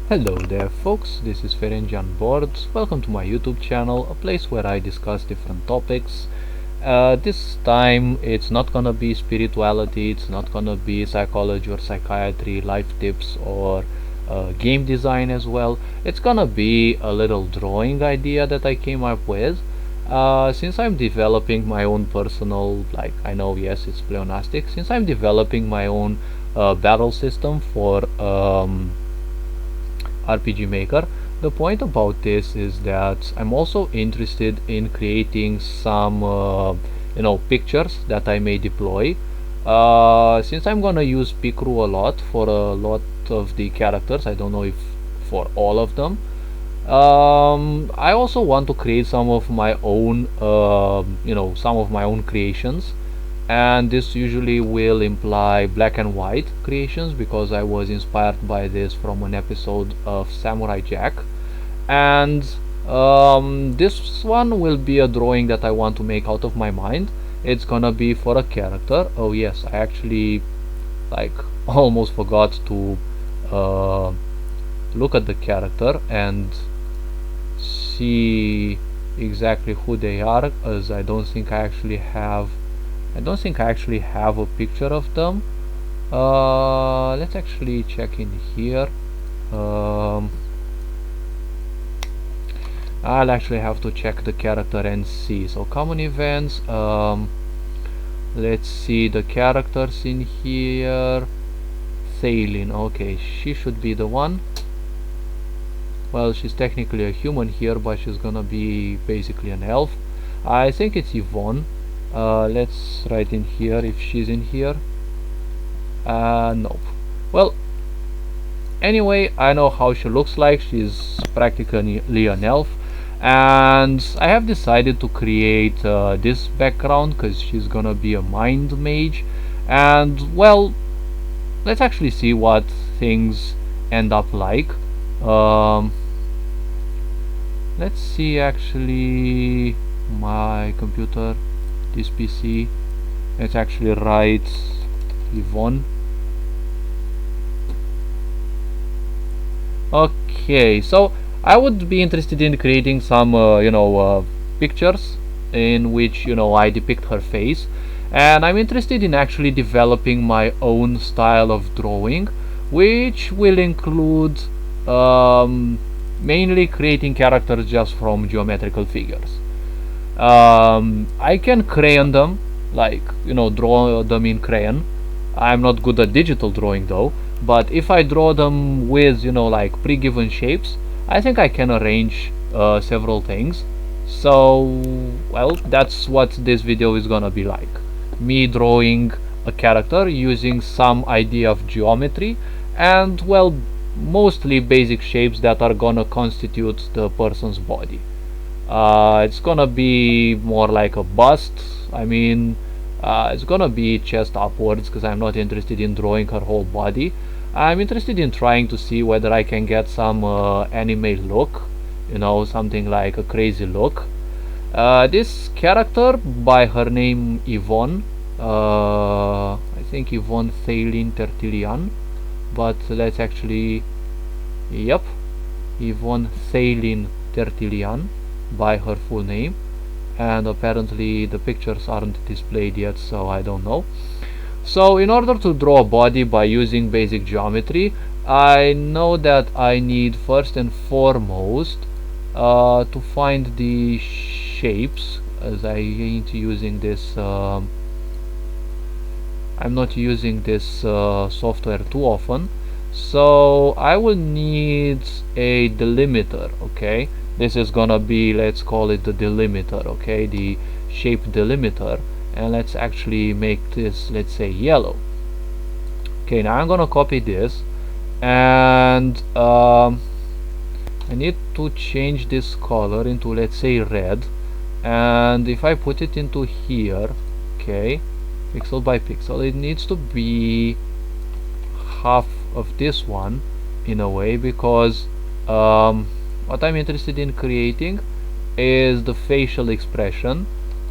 Hello there folks, this is YvonneTheilynnTertilliyann board. Welcome to my YouTube channel, a place where I discuss different topics. This time it's not gonna be spirituality, it's not gonna be psychology or psychiatry, life tips or game design as well. It's gonna be a little drawing idea that I came up with. Since I'm developing my own personal, I know, yes, it's pleonastic, since I'm developing my own battle system for RPG Maker. The point about this is that I'm also interested in creating some pictures that I may deploy. Since I'm gonna use Picru a lot for a lot of the characters, I don't know if for all of them. I also want to create some of my own creations, and this usually will imply black and white creations because I was inspired by this from an episode of Samurai Jack. And this one will be a drawing that I want to make out of my mind. It's gonna be for a character. Oh yes, I actually almost forgot to look at the character and see exactly who they are, as I don't think I actually have a picture of them. Let's actually check in here. I'll actually have to check the character and see. So common events, let's see the characters in here. Thaylinn, okay, she should be the one. Well, she's technically a human here, but she's gonna be basically an elf. I think it's Yvonne. Let's write in here if she's in here. Nope. Well, anyway, I know how she looks like. She's practically an elf, and I have decided to create this background because she's gonna be a mind mage. And well, let's actually see what things end up like. Let's see, actually, my computer, this PC, let's actually write Yvonne. Okay, so I would be interested in creating some pictures in which I depict her face, and I'm interested in actually developing my own style of drawing, which will include mainly creating characters just from geometrical figures. I can crayon them, draw them in crayon. I'm not good at digital drawing though, but if I draw them with pre-given shapes, I think I can arrange several things. So well, that's what this video is gonna be like, me drawing a character using some idea of geometry and, well, mostly basic shapes that are gonna constitute the person's body. It's gonna be more like a bust. I mean, it's gonna be chest upwards because I'm not interested in drawing her whole body. I'm interested in trying to see whether I can get some anime look, something like a crazy look. This character, by her name Yvonne, I think YvonneTheilynnTertilliyann, but let's actually, yep, YvonneTheilynnTertilliyann by her full name, and apparently the pictures aren't displayed yet, so I don't know. So in order to draw a body by using basic geometry, I know that I need first and foremost to find the shapes, as I ain't using this I'm not using this software too often, so I will need a delimiter. Okay, this is gonna be, let's call it the delimiter, okay, the shape delimiter, and let's actually make this, let's say, yellow. Okay, now I'm gonna copy this, and I need to change this color into, let's say, red, and if I put it into here, okay, pixel by pixel, it needs to be half of this one in a way, because what I'm interested in creating is the facial expression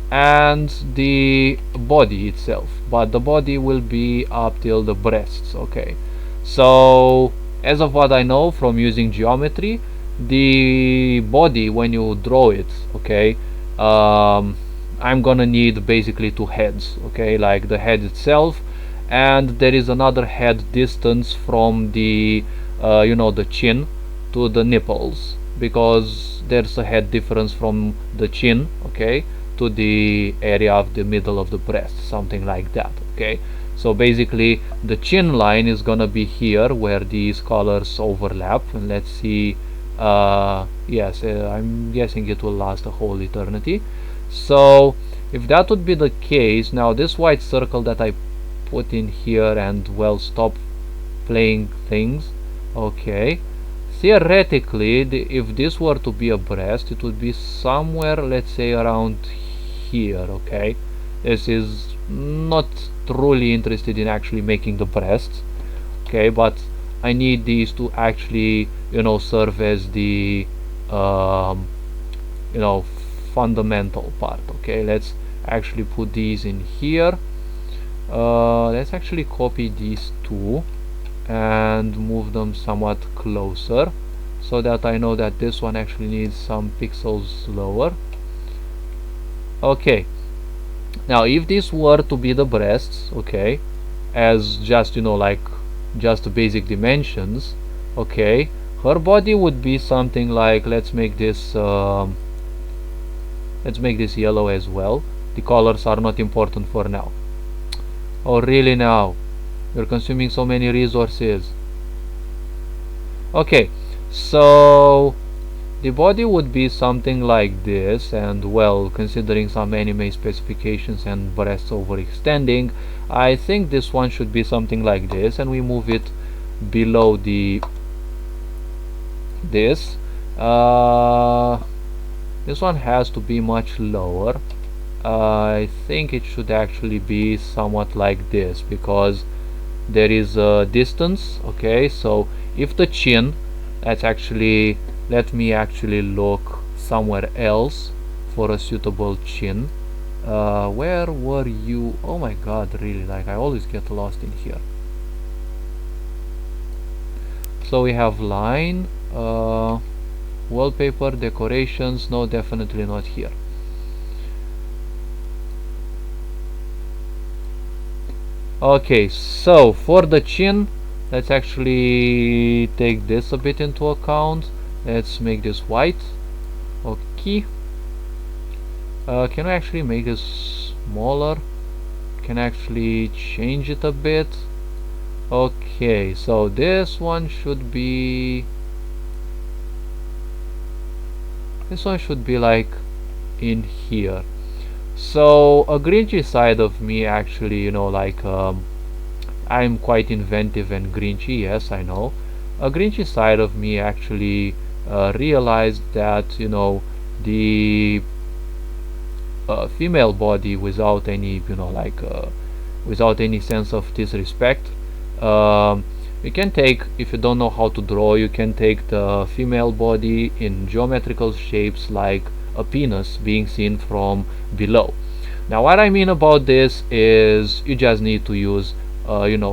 and the body itself, but the body will be up till the breasts. Okay, so as of what I know from using geometry, the body, when you draw it, okay, I'm gonna need basically two heads, okay, like the head itself, and there is another head distance from the the chin to the nipples, because there's a head difference from the chin, okay, to the area of the middle of the breast, something like that, okay. So basically the chin line is gonna be here where these colors overlap, and let's see, yes, I'm guessing it will last a whole eternity. So if that would be the case, now this white circle that I put in here, and well, stop playing things, okay, theoretically if this were to be a breast, it would be somewhere, let's say, around here, okay. This is not truly interested in actually making the breasts, okay, but I need these to actually serve as the fundamental part, okay. Let's actually put these in here. Let's actually copy these two and move them somewhat closer, so that I know that this one actually needs some pixels lower. Okay, now if this were to be the breasts, okay, as just like just basic dimensions, okay, her body would be something like, let's make this yellow as well. The colors are not important for now. Oh really? Now you're consuming so many resources. Okay, so the body would be something like this, and well, considering some anime specifications and breasts overextending, I think this one should be something like this, and we move it below this. This one has to be much lower. I think it should actually be somewhat like this, because there is a distance, okay. So if the chin, that's actually, let me actually look somewhere else for a suitable chin. Where were you? Oh my god, really, like I always get lost in here. So we have line, wallpaper, decorations, no, definitely not here. Okay, so for the chin, let's actually take this a bit into account. Let's make this white. Okay, can I actually make this smaller? Can I actually change it a bit? Okay, so this one should be like in here. So a grinchy side of me actually, I'm quite inventive and grinchy, yes, I know. A grinchy side of me actually realized that the female body, without any without any sense of disrespect, you can take, if you don't know how to draw, you can take the female body in geometrical shapes like a penis being seen from below. Now what I mean about this is you just need to use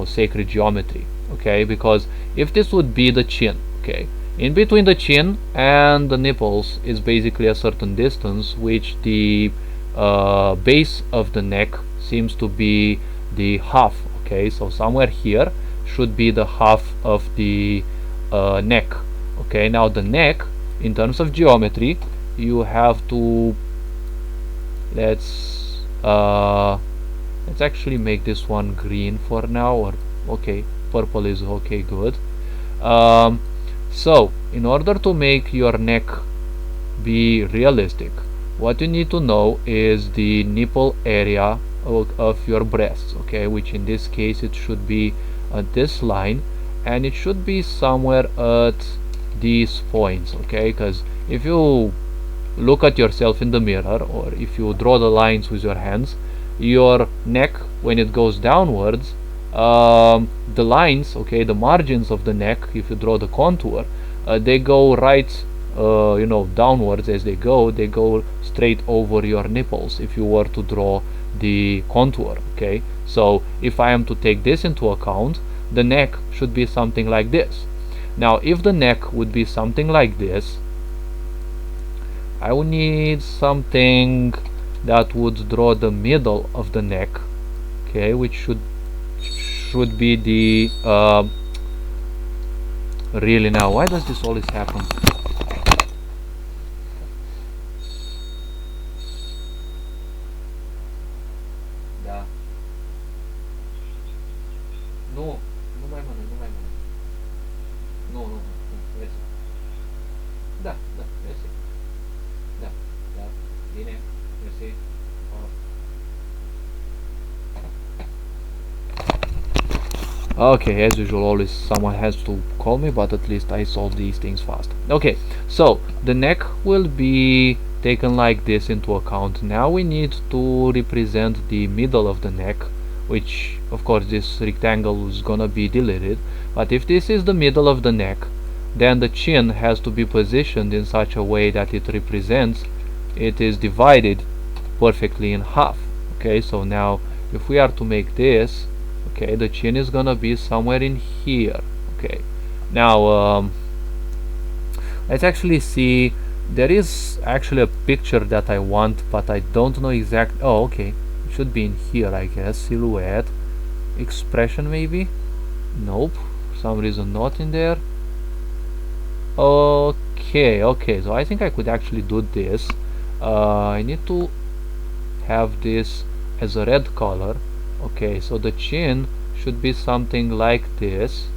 sacred geometry, okay, because if this would be the chin, okay, in between the chin and the nipples is basically a certain distance, which the base of the neck seems to be the half, okay. So somewhere here should be the half of the neck, okay. Now the neck, in terms of geometry, you have to, let's actually make this one green for now, or okay, purple is okay, good. So in order to make your neck be realistic, what you need to know is the nipple area of your breasts, okay, which in this case it should be at this line, and it should be somewhere at these points, okay, because if you look at yourself in the mirror, or if you draw the lines with your hands, your neck, when it goes downwards, the lines, okay, the margins of the neck, if you draw the contour, they go right downwards. As they go straight over your nipples if you were to draw the contour, okay. So if I am to take this into account, the neck should be something like this. Now if the neck would be something like this, I would need something that would draw the middle of the neck, okay, which should be the really, now why does this always happen? Da. Nu, nu mai mănânc, nu mai mănânc. Nu, nu, nu, mersi. Da, da, mersi. Da, da, bine, mersi. Okay, as usual, always someone has to call me, but at least I solve these things fast. Okay, so the neck will be taken like this into account. Now we need to represent the middle of the neck, which of course this rectangle is gonna be deleted, but if this is the middle of the neck, then the chin has to be positioned in such a way that it is divided perfectly in half. Okay, so now if we are to make this, okay, the chin is gonna be somewhere in here. Okay, now let's actually see. There is actually a picture that I want, but I don't know exactly. Oh, okay, it should be in here, I guess. Silhouette, expression, maybe. Nope, for some reason not in there. Okay, okay, so I think I could actually do this. I need to have this as a red color. Okay, so the chin should be something like this.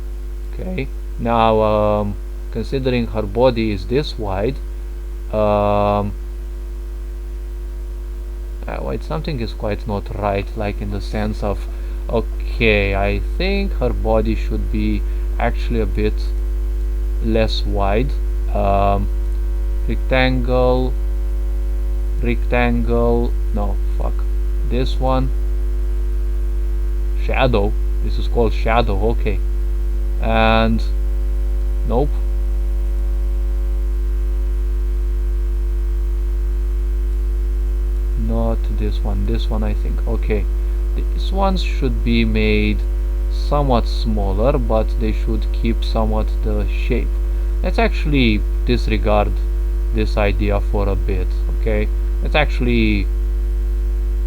Okay, now considering her body is this wide, wait, something is quite not right, like in the sense of, okay, I think her body should be actually a bit less wide. Rectangle, no, fuck, this one, shadow, this is called shadow, okay, and nope, not this one I think. Okay, these ones should be made somewhat smaller, but they should keep somewhat the shape. Let's actually disregard this idea for a bit. Okay, let's actually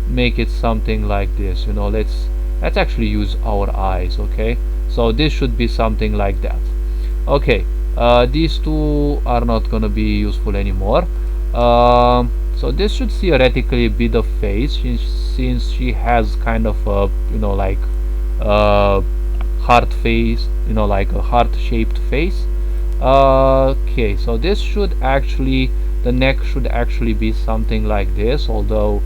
make it something like this, you know. Let's actually use our eyes. Okay, so this should be something like that. Okay, these two are not gonna be useful anymore. So this should theoretically be the face, since she has kind of a, you know, like heart face, you know, like a heart shaped face. Okay, so this should actually, the neck should actually be something like this, although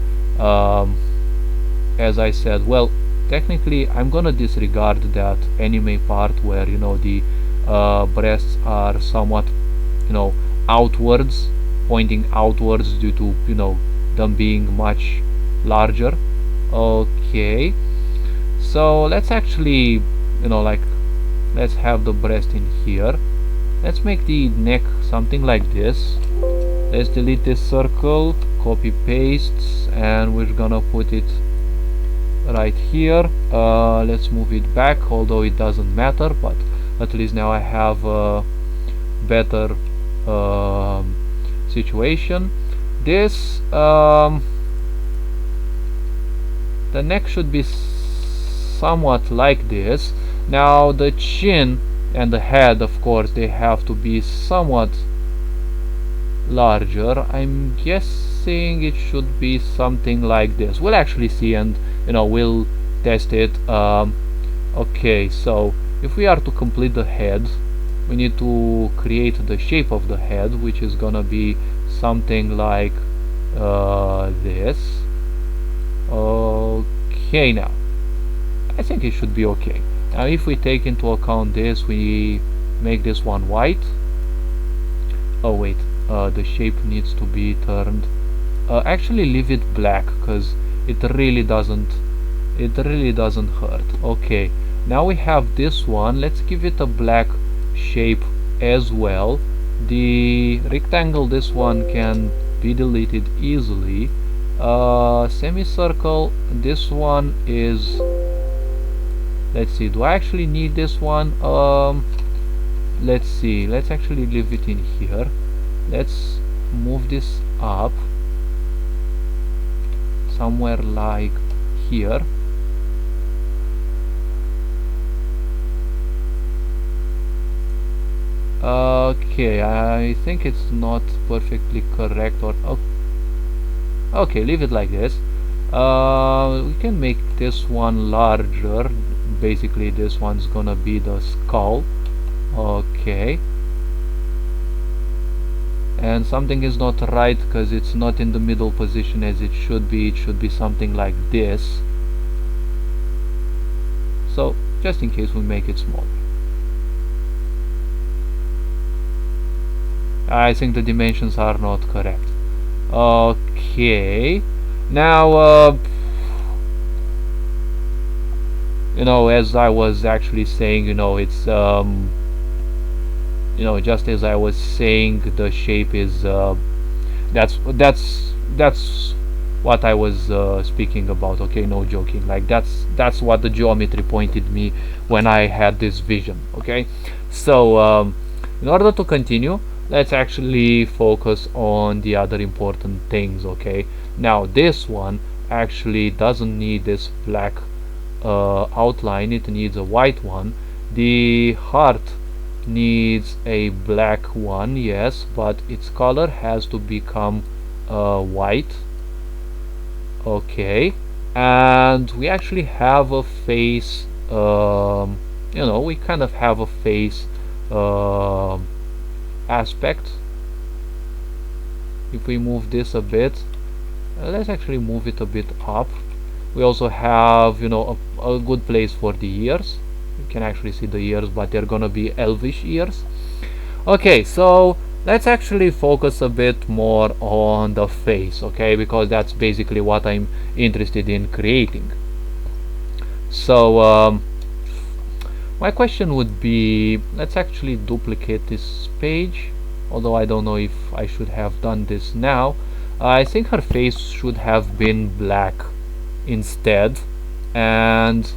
as I said, well, technically I'm gonna disregard that anime part where, you know, the breasts are somewhat, you know, outwards, pointing outwards due to, you know, them being much larger. Okay, so let's actually, you know, like, let's have the breast in here. Let's make the neck something like this. Let's delete this circle, copy paste, and we're gonna put it right here. Let's move it back, although it doesn't matter, but at least now I have a better situation. This the neck should be somewhat like this. Now the chin and the head, of course, they have to be somewhat larger. I'm guessing it should be something like this. We'll actually see, and, you know, we'll test it. Okay, so if we are to complete the head, we need to create the shape of the head, which is gonna be something like this. Okay, now I think it should be okay. Now if we take into account this, we make this one white. Oh wait, the shape needs to be turned. Actually leave it black, because it really doesn't hurt. Okay, now we have this one. Let's give it a black shape as well. The rectangle, this one can be deleted easily. Semicircle, this one is, let's see, do I actually need this one? let's see, let's actually leave it in here. Let's move this up somewhere like here. Okay, I think it's not perfectly correct, or okay, leave it like this. We can make this one larger. Basically this one's gonna be the skull. Okay, and something is not right because it's not in the middle position as it should be. It should be something like this. So just in case we make it smaller, I think the dimensions are not correct. Okay, now you know, as I was actually saying, you know, it's you know, just as I was saying, the shape is that's what I was speaking about. Okay, no joking, like that's what the geometry pointed me when I had this vision. Okay, so in order to continue, let's actually focus on the other important things. Okay, now this one actually doesn't need this black outline, it needs a white one. The heart needs a black one, yes, but its color has to become white. Okay, and we actually have a face, you know, we kind of have a face aspect. If we move this a bit, let's actually move it a bit up. We also have, you know, a good place for the ears. You can actually see the ears, but they're gonna be elvish ears. Okay, so let's actually focus a bit more on the face, okay, because that's basically what I'm interested in creating. So my question would be, let's actually duplicate this page, although I don't know if I should have done this now. I think her face should have been black instead, and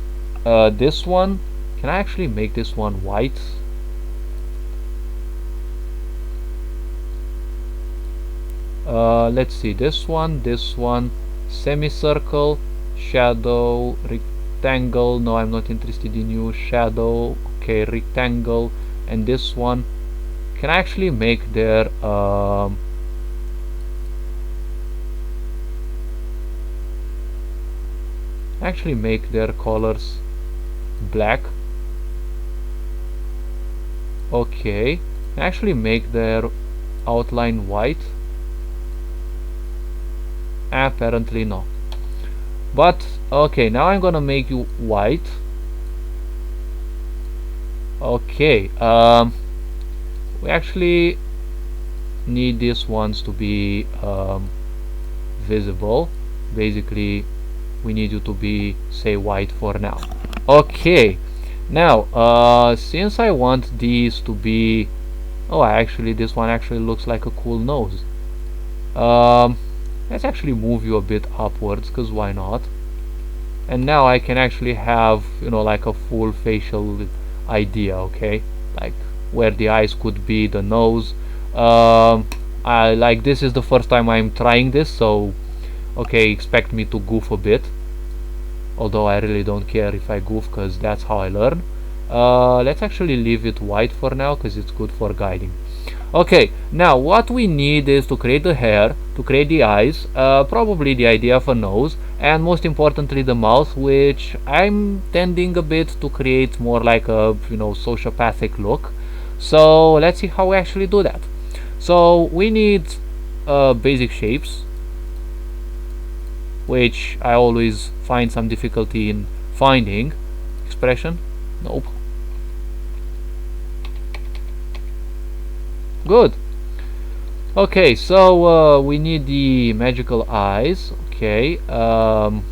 this one, can I actually make this one white? Let's see, this one, semicircle, shadow, rectangle. No, I'm not interested in you. Shadow, okay, rectangle, and this one, can I actually make their colors black? Okay, actually make their outline white? Apparently no. But okay, now I'm gonna make you white. Okay, we actually need these ones to be visible. Basically we need you to be, say, white for now. Okay, now since I want these to be, oh, actually this one actually looks like a cool nose. Let's actually move you a bit upwards, because why not? And now I can actually have, you know, like a full facial idea, okay, like where the eyes could be, the nose. I like, this is the first time I'm trying this, so okay, expect me to goof a bit, although I really don't care if I goof, because that's how I learn. Let's actually leave it white for now, because it's good for guiding. Okay, now what we need is to create the hair, to create the eyes, probably the idea of a nose, and most importantly the mouth, which I'm tending a bit to create more like a, you know, sociopathic look. So let's see how we actually do that. So we need basic shapes, which I always find some difficulty in finding. Expression? Nope. Good. Okay, so we need the magical eyes. Okay. Oh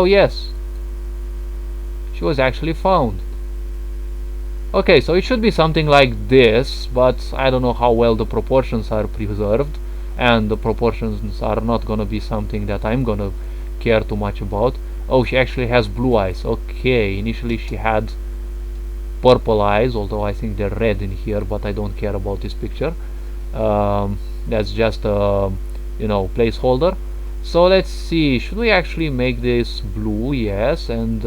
yes, she was actually found. Okay, so it should be something like this, but I don't know how well the proportions are preserved, and the proportions are not gonna be something that I'm gonna care too much about. Oh, she actually has blue eyes. Okay, initially she had purple eyes, although I think they're red in here, but I don't care about this picture. That's just a placeholder. So let's see, should we actually make this blue? Yes. And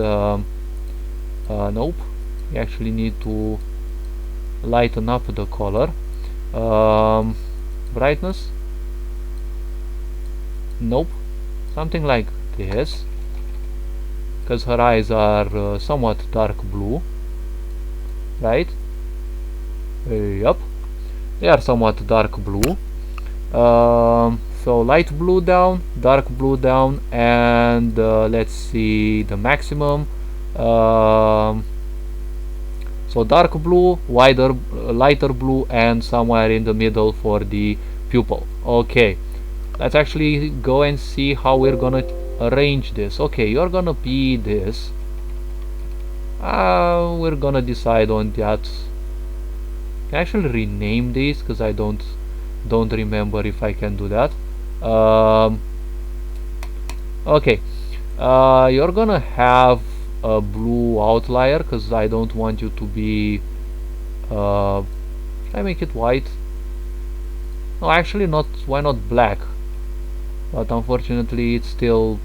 nope, we actually need to lighten up the color. Brightness, nope, something like this, because her eyes are somewhat dark blue, right? Yep, they are somewhat dark blue. So light blue down, dark blue down, and let's see the maximum. So dark blue, lighter blue, and somewhere in the middle for the pupil. Okay, let's actually go and see how we're gonna arrange this. Okay, you're gonna be this. We're gonna decide on that. Can I actually rename these, because I don't remember if I can do that. Okay, you're gonna have a blue outlier, because I don't want you to be should I make it white? No, actually not. Why not black? But unfortunately it's still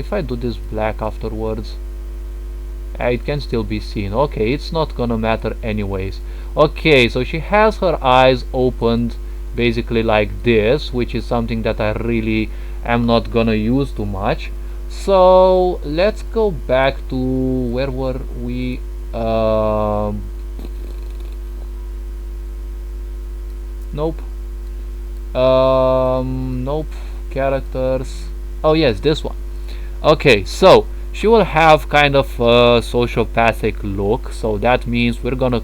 if I do this black afterwards, it can still be seen. Okay, it's not gonna matter anyways. Okay, so she has her eyes opened basically like this, which is something that I really am not gonna use too much. So let's go back to where were we? Nope. Nope. Characters. Oh yes, this one. Okay, so she will have kind of a sociopathic look, so that means we're gonna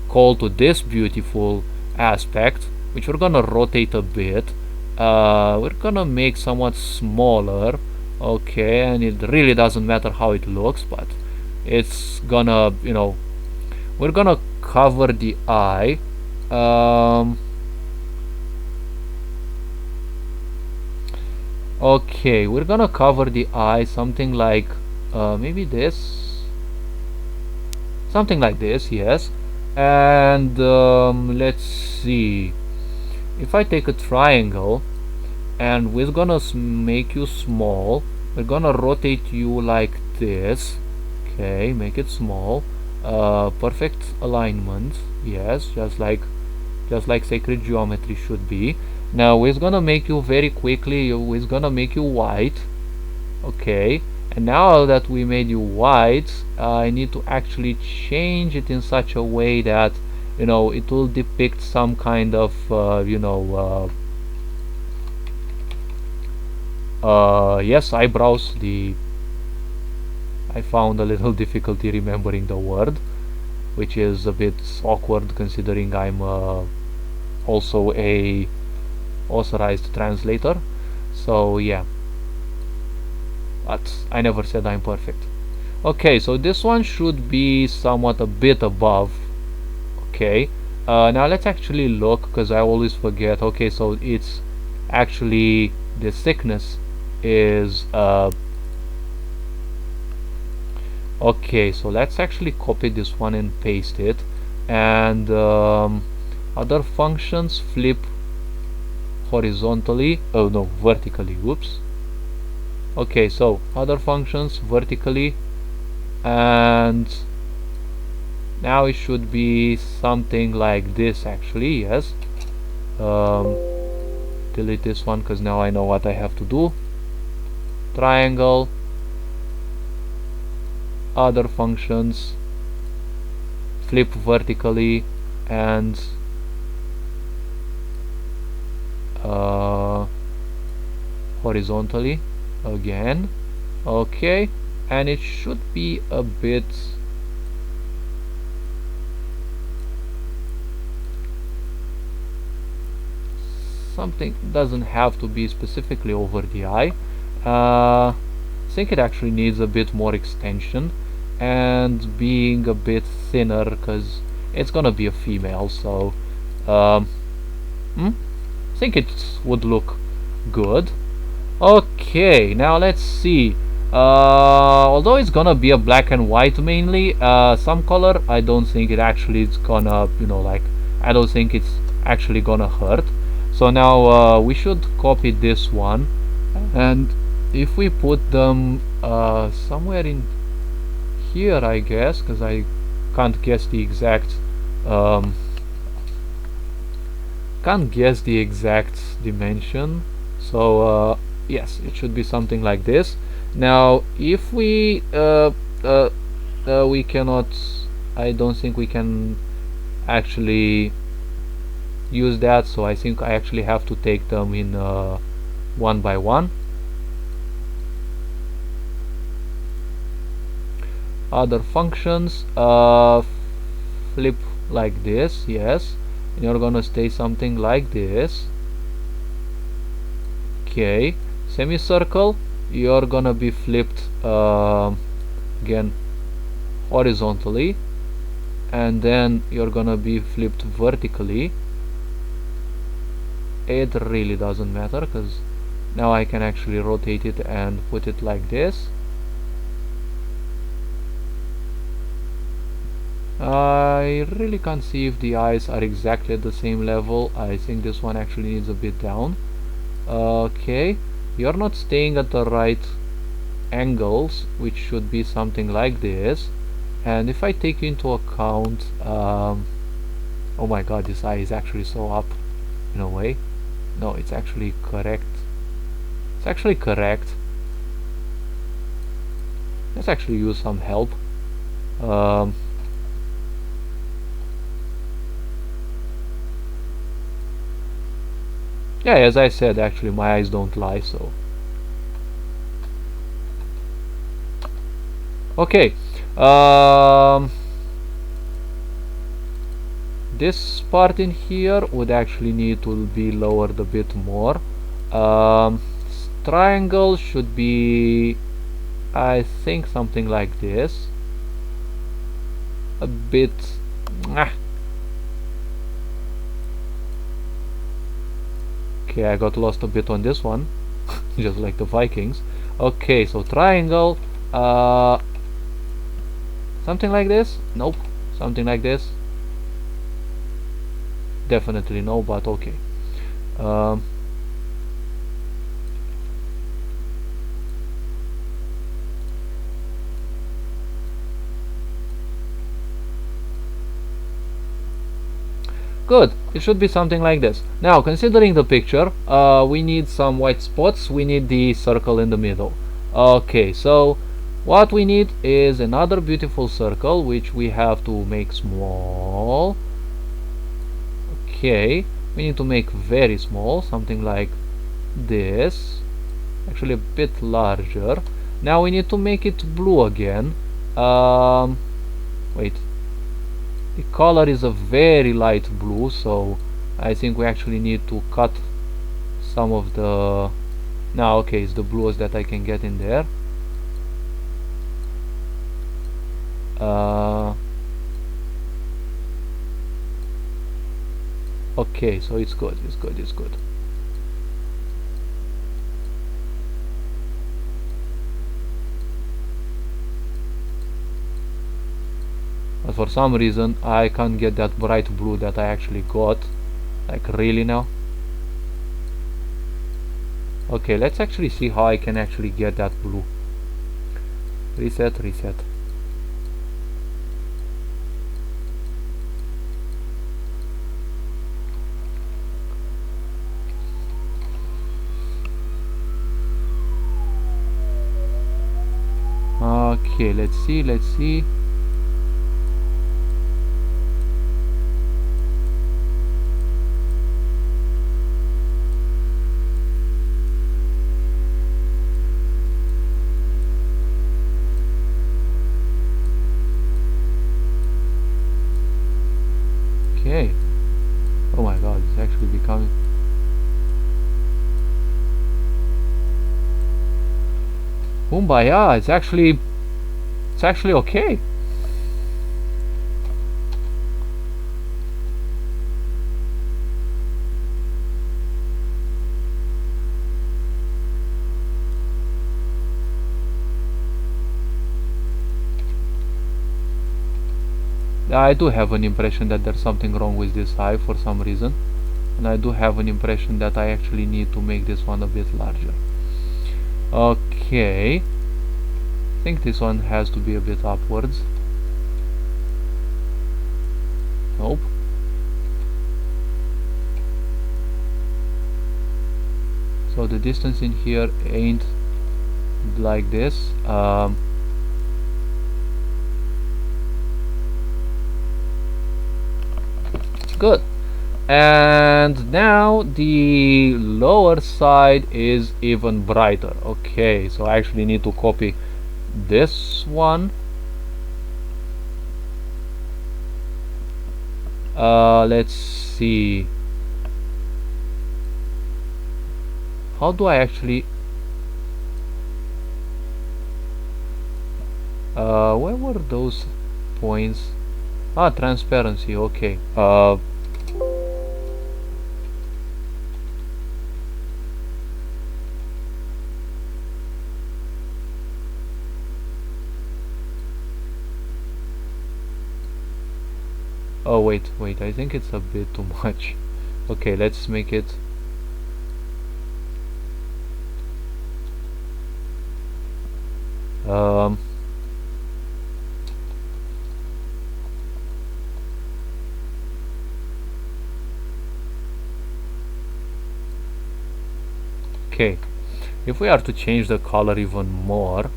call to this beautiful aspect, which we're gonna rotate a bit. We're gonna make somewhat smaller. Okay, and it really doesn't matter how it looks, but it's gonna, we're gonna cover the eye. Okay, we're gonna cover the eye something like maybe this, something like this, yes. And let's see, if I take a triangle and we're gonna make you small, we're gonna rotate you like this. Okay, make it small. Perfect alignment, yes, just like sacred geometry should be. Now we're gonna make you very quickly, we're gonna make you white. Okay, and now that we made you white, I need to actually change it in such a way that it will depict some kind of yes, eyebrows. I found a little difficulty remembering the word, which is a bit awkward considering I'm also a authorized translator. So yeah, but I never said I'm perfect. Okay, so this one should be somewhat a bit above. Okay, now let's actually look, because I always forget. Okay, so it's actually the thickness is okay, so let's actually copy this one and paste it, and other functions, flip horizontally, oh no, vertically, whoops. Okay, so other functions vertically, and now it should be something like this actually, yes. Delete this one because now I know what I have to do. Triangle, other functions, flip vertically, and horizontally again. Okay, and it should be a bit something, doesn't have to be specifically over the eye. I think it actually needs a bit more extension and being a bit thinner because it's gonna be a female, so I think it would look good. Okay, now let's see. Although it's gonna be a black and white mainly, some color, I don't think it actually is gonna, like, I don't think it's actually gonna hurt. So now we should copy this one, and if we put them somewhere in here, I guess, because I can't guess the exact um, dimension. So yes, it should be something like this. Now if we cannot, I don't think we can actually use that, so I think I actually have to take them in one by one. Other functions, flip like this, yes, and you're gonna stay something like this. Okay, semicircle, you're gonna be flipped again horizontally, and then you're gonna be flipped vertically. It really doesn't matter, because now I can actually rotate it and put it like this. I really can't see if the eyes are exactly at the same level. I think this one actually needs a bit down. Okay, you're not staying at the right angles, which should be something like this. And if I take into account, oh my god, this eye is actually so up in a way. No, it's actually correct. It's actually correct. Let's actually use some help. Yeah, as I said, actually my eyes don't lie, so okay. This part in here would actually need to be lowered a bit more. Triangle should be, I think, something like this. A bit okay, I got lost a bit on this one. Just like the Vikings. Okay, so triangle, something like this. Nope. Something like this. Definitely no, but okay. Good, it should be something like this. Now, considering the picture, we need some white spots, we need the circle in the middle. Okay, so what we need is another beautiful circle, which we have to make small. Okay, we need to make very small, something like this, actually a bit larger. Now we need to make it blue again. Wait, the color is a very light blue, so I think we actually need to cut some of the, now okay, it's the bluest that I can get in there. Okay, so it's good, it's good, it's good. But for some reason I can't get that bright blue that I actually got. Like, really now? Okay, let's actually see how I can actually get that blue. Reset, reset. Okay, let's see, let's see. Okay. Oh my god, it's actually becoming... Kumbaya, it's actually okay. I do have an impression that there's something wrong with this eye for some reason, and I do have an impression that I actually need to make this one a bit larger. Okay, I think this one has to be a bit upwards. Nope. So the distance in here ain't like this. Good. And now the lower side is even brighter. Okay, so I actually need to copy this one. Let's see. How do I actually where were those points? Ah, transparency. Okay. Oh wait, I think it's a bit too much. Okay, let's make it okay. If we are to change the color even more,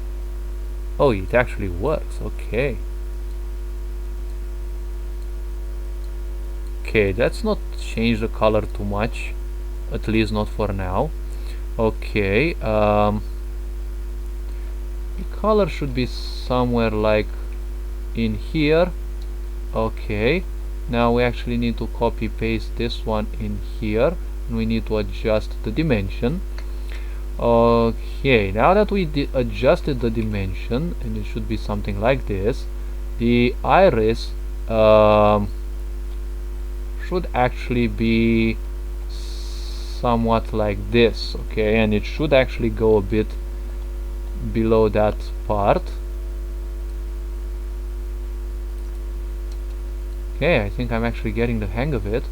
oh, it actually works. Okay. Okay, let's not change the color too much, at least not for now. Okay, the color should be somewhere like in here. Okay, now we actually need to copy paste this one in here, and we need to adjust the dimension. Okay, now that we adjusted the dimension, and it should be something like this, the iris should actually be somewhat like this. Okay, and it should actually go a bit below that part. Okay, I think I'm actually getting the hang of it.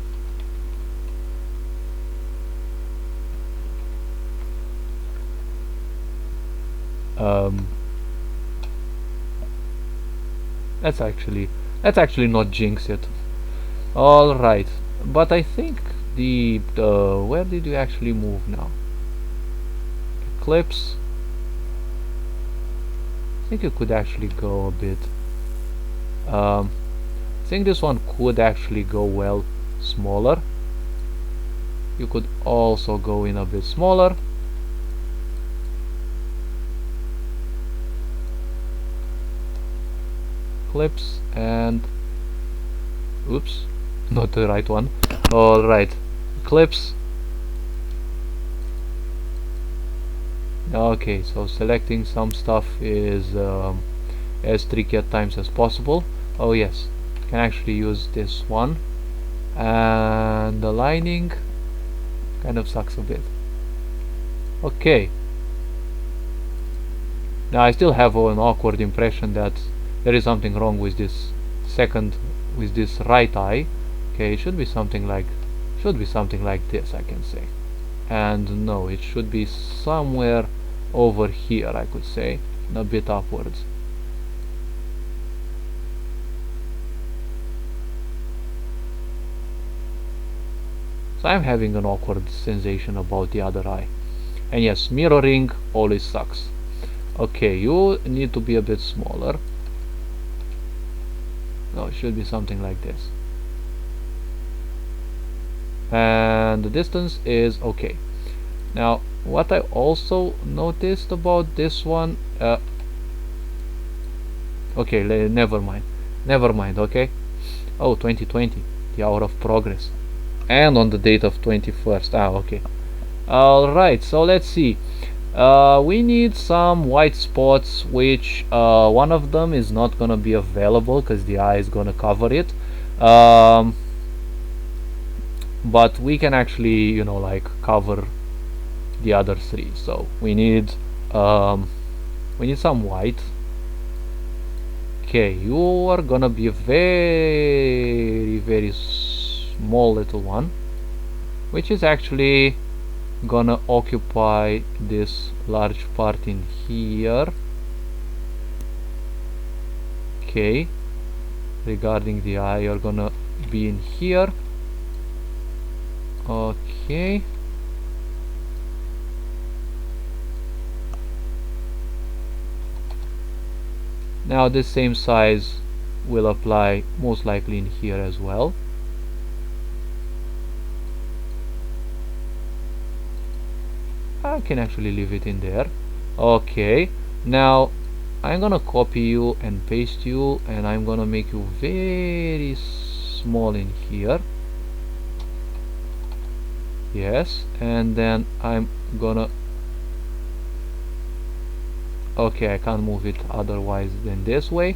Let's actually not jinx it. All right, but I think the where did you actually move now? Eclipse. I think you could actually go a bit. I think this one could actually go well smaller. You could also go in a bit smaller. Eclipse and oops, not the right one. All right, Eclipse. Okay, so selecting some stuff is as tricky at times as possible. Oh yes, can actually use this one, and the lining kind of sucks a bit. Okay, now I still have an awkward impression that there is something wrong with this right eye. Okay, it should be something like this, I can say. And no, it should be somewhere over here, I could say, and a bit upwards. So I'm having an awkward sensation about the other eye. And yes, mirroring always sucks. Okay, you need to be a bit smaller. No, it should be something like this. And the distance is okay. Now, what I also noticed about this one, okay, never mind, okay. Oh, 2020, the hour of progress, and on the date of 21st. Okay. All right, so let's see. We need some white spots, which one of them is not gonna be available because the eye is gonna cover it. But we can actually, you know, like cover the other three. So we need some white. Okay, you are gonna be a very very small little one, which is actually gonna occupy this large part in here. Okay, regarding the eye, you're gonna be in here. Okay, now this same size will apply most likely in here as well. I can actually leave it in there. Okay, now I'm gonna copy you and paste you, and I'm gonna make you very small in here. Yes, and then I'm gonna, okay, I can't move it otherwise than this way.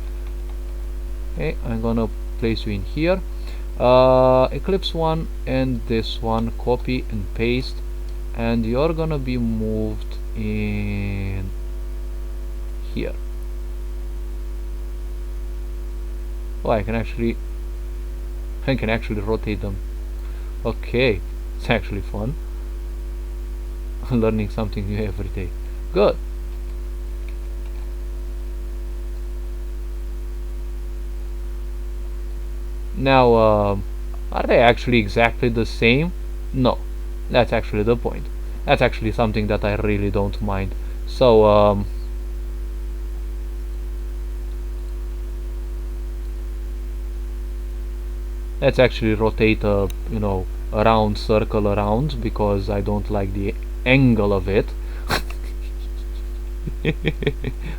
Okay, I'm gonna place you in here. Eclipse one and this one, copy and paste, and you're gonna be moved in here. Oh, I can actually rotate them. Okay, it's actually fun. Learning something new every day. Good. Now, are they actually exactly the same? No, that's actually the point. That's actually something that I really don't mind. So, let's actually rotate a, a round circle around, because I don't like the angle of it.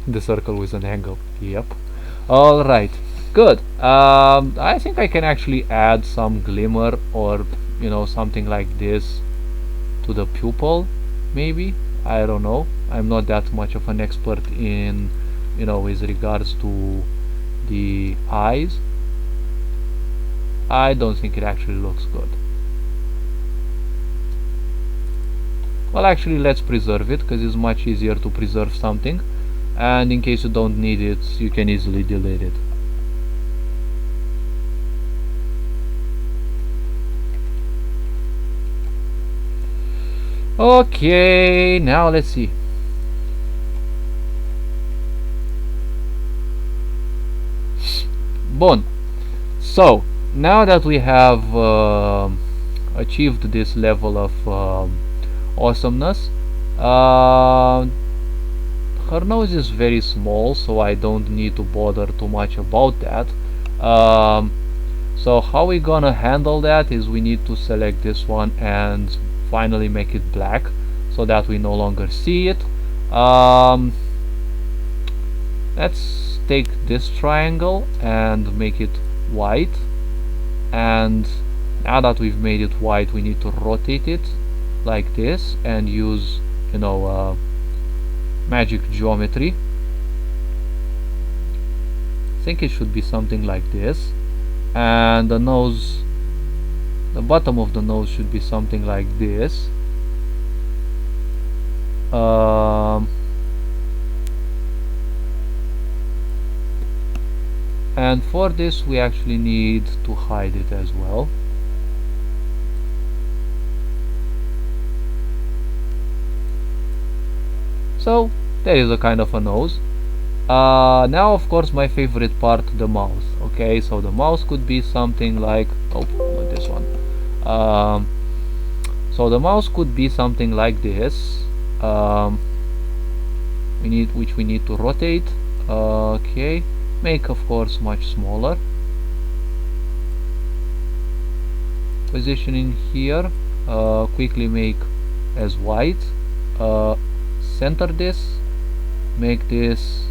The circle with an angle. Yep. All right. Good. I think I can actually add some glimmer, or something like this to the pupil, maybe. I don't know. I'm not that much of an expert in with regards to the eyes. I don't think it actually looks good. Well, actually, let's preserve it, because it's much easier to preserve something, and in case you don't need it, you can easily delete it. Okay, now let's see. Bon. So now that we have achieved this level of awesomeness, her nose is very small, so I don't need to bother too much about that. So how we gonna handle that is we need to select this one and finally make it black, so that we no longer see it. Let's take this triangle and make it white, and now that we've made it white, we need to rotate it like this and use magic geometry. I think it should be something like this, and the nose, the bottom of the nose should be something like this. And for this we actually need to hide it as well. So there is a kind of a nose. Now of course my favorite part, the mouth. Okay, so the mouth could be something like, oh, not this one. So the mouse could be something like this. We need to rotate. Okay, make of course much smaller. Position in here. Quickly make as white. Center this. Make this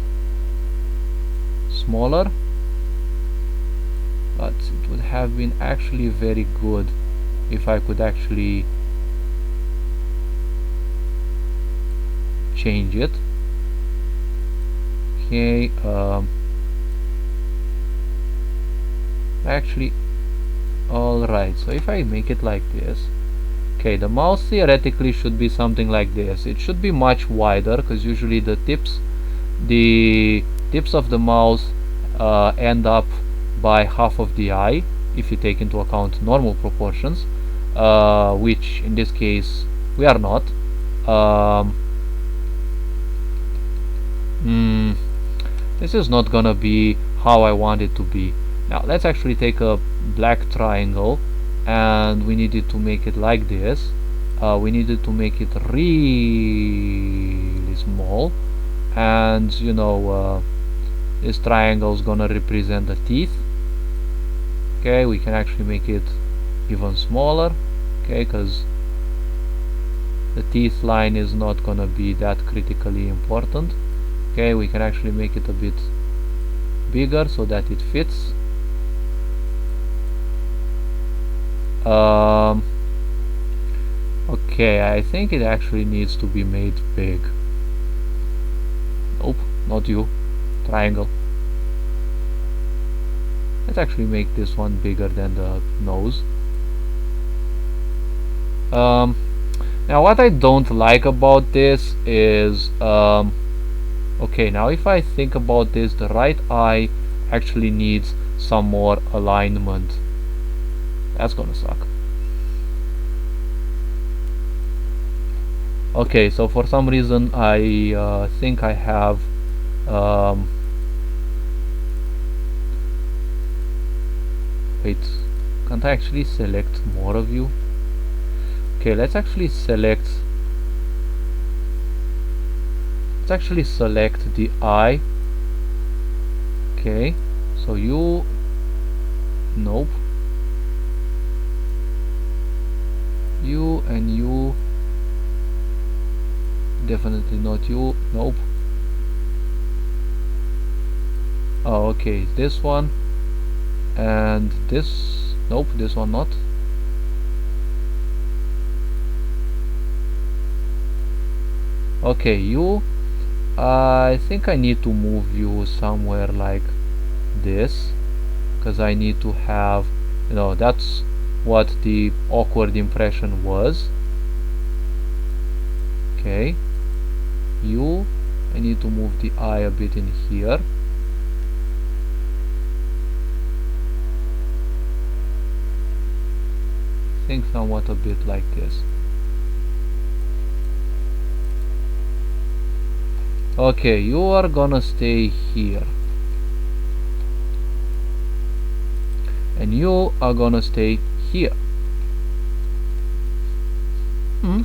smaller. But it would have been actually very good if I could actually change it. Okay, actually, alright, so if I make it like this, okay, the mouse theoretically should be something like this. It should be much wider, because usually the tips of the mouse end up by half of the eye if you take into account normal proportions, which in this case we are not. This is not gonna be how I want it to be. Now let's actually take a black triangle, and we needed to make it like this. We needed to make it really small, and you know, this triangle is gonna represent the teeth. Okay, we can actually make it even smaller, okay, because the teeth line is not gonna be that critically important. Okay, we can actually make it a bit bigger so that it fits. Okay, I think it actually needs to be made big. Nope, not you. Triangle. Let's actually make this one bigger than the nose. Now what I don't like about this is okay, now if I think about this, the right eye actually needs some more alignment. That's gonna suck. Okay, so for some reason I think I have wait, can't I actually select more of you? Okay, let's actually select the eye. Okay, so you, nope, you and you, definitely not you, nope. Oh, okay, this one and this, nope, this one not. Okay, you, I think I need to move you somewhere like this, because I need to have, you know, that's what the awkward impression was. Okay, you, I need to move the eye a bit in here. I think somewhat a bit like this. Okay, you are gonna stay here, and you are gonna stay here.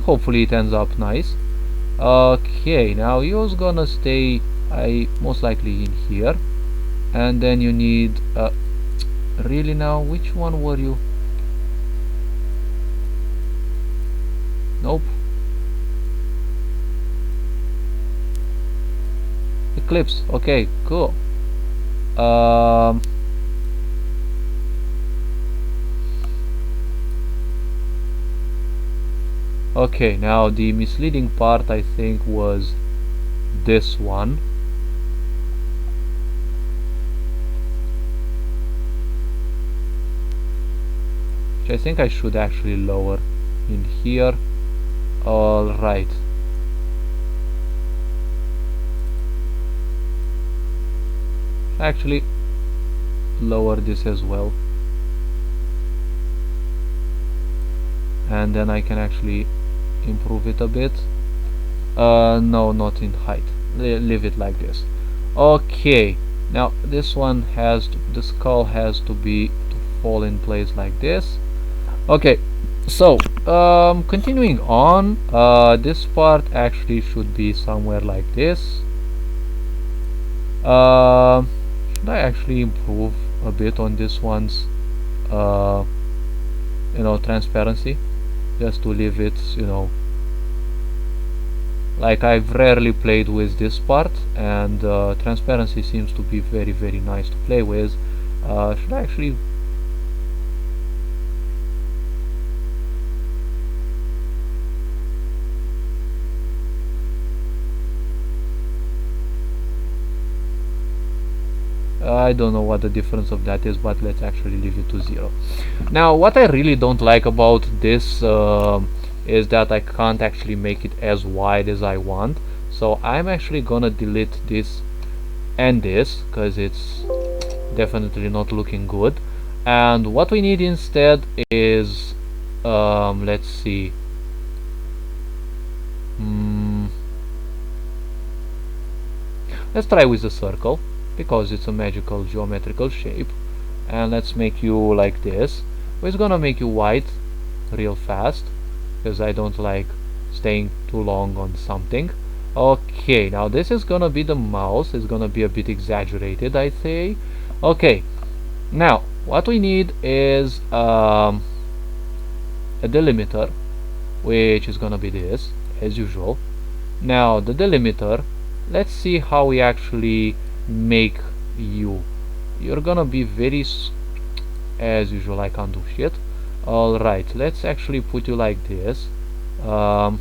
Hopefully it ends up nice. Okay, now you're gonna stay most likely in here, and then you need really, now which one were you? Nope. Eclipse. Okay, cool. Okay, now the misleading part I think was this one. Which I think I should actually lower in here. Alright. Actually lower this as well, and then I can actually improve it a bit. No, not in height. Leave it like this. Okay, now this one has to, the skull has to fall in place like this. Okay, so continuing on, this part actually should be somewhere like this. Should I actually improve a bit on this one's you know, transparency, just to leave it, you know, like I've rarely played with this part, and transparency seems to be very, very nice to play with. Should I actually I don't know what the difference of that is, but let's actually leave it to 0. Now what I really don't like about this is that I can't actually make it as wide as I want, so I'm actually gonna delete this and this, because it's definitely not looking good. And what we need instead is let's see, mm, let's try with the circle because it's a magical geometrical shape, and let's make you like this. It's gonna make you white real fast because I don't like staying too long on something. Okay, now this is gonna be the mouse. It's gonna be a bit exaggerated, I say. Okay, now what we need is a delimiter, which is gonna be this as usual. Now the delimiter, let's see how we actually make you. You're gonna be very as usual, I can't do shit. Alright, let's actually put you like this. I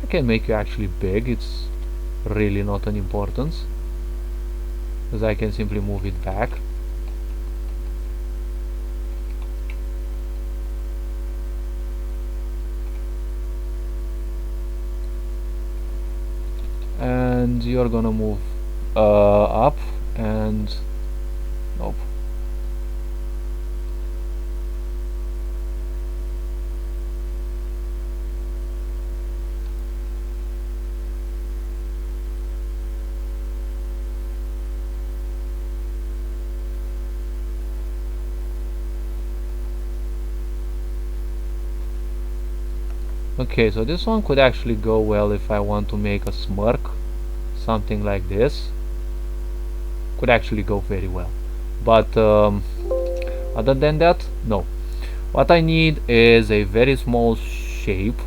can make you actually big. It's really not an importance because I can simply move it back. And you're gonna move up and nope. Okay, so this one could actually go well if I want to make a smirk, something like this. Could actually go very well, but other than that, no. What I need is a very small shape.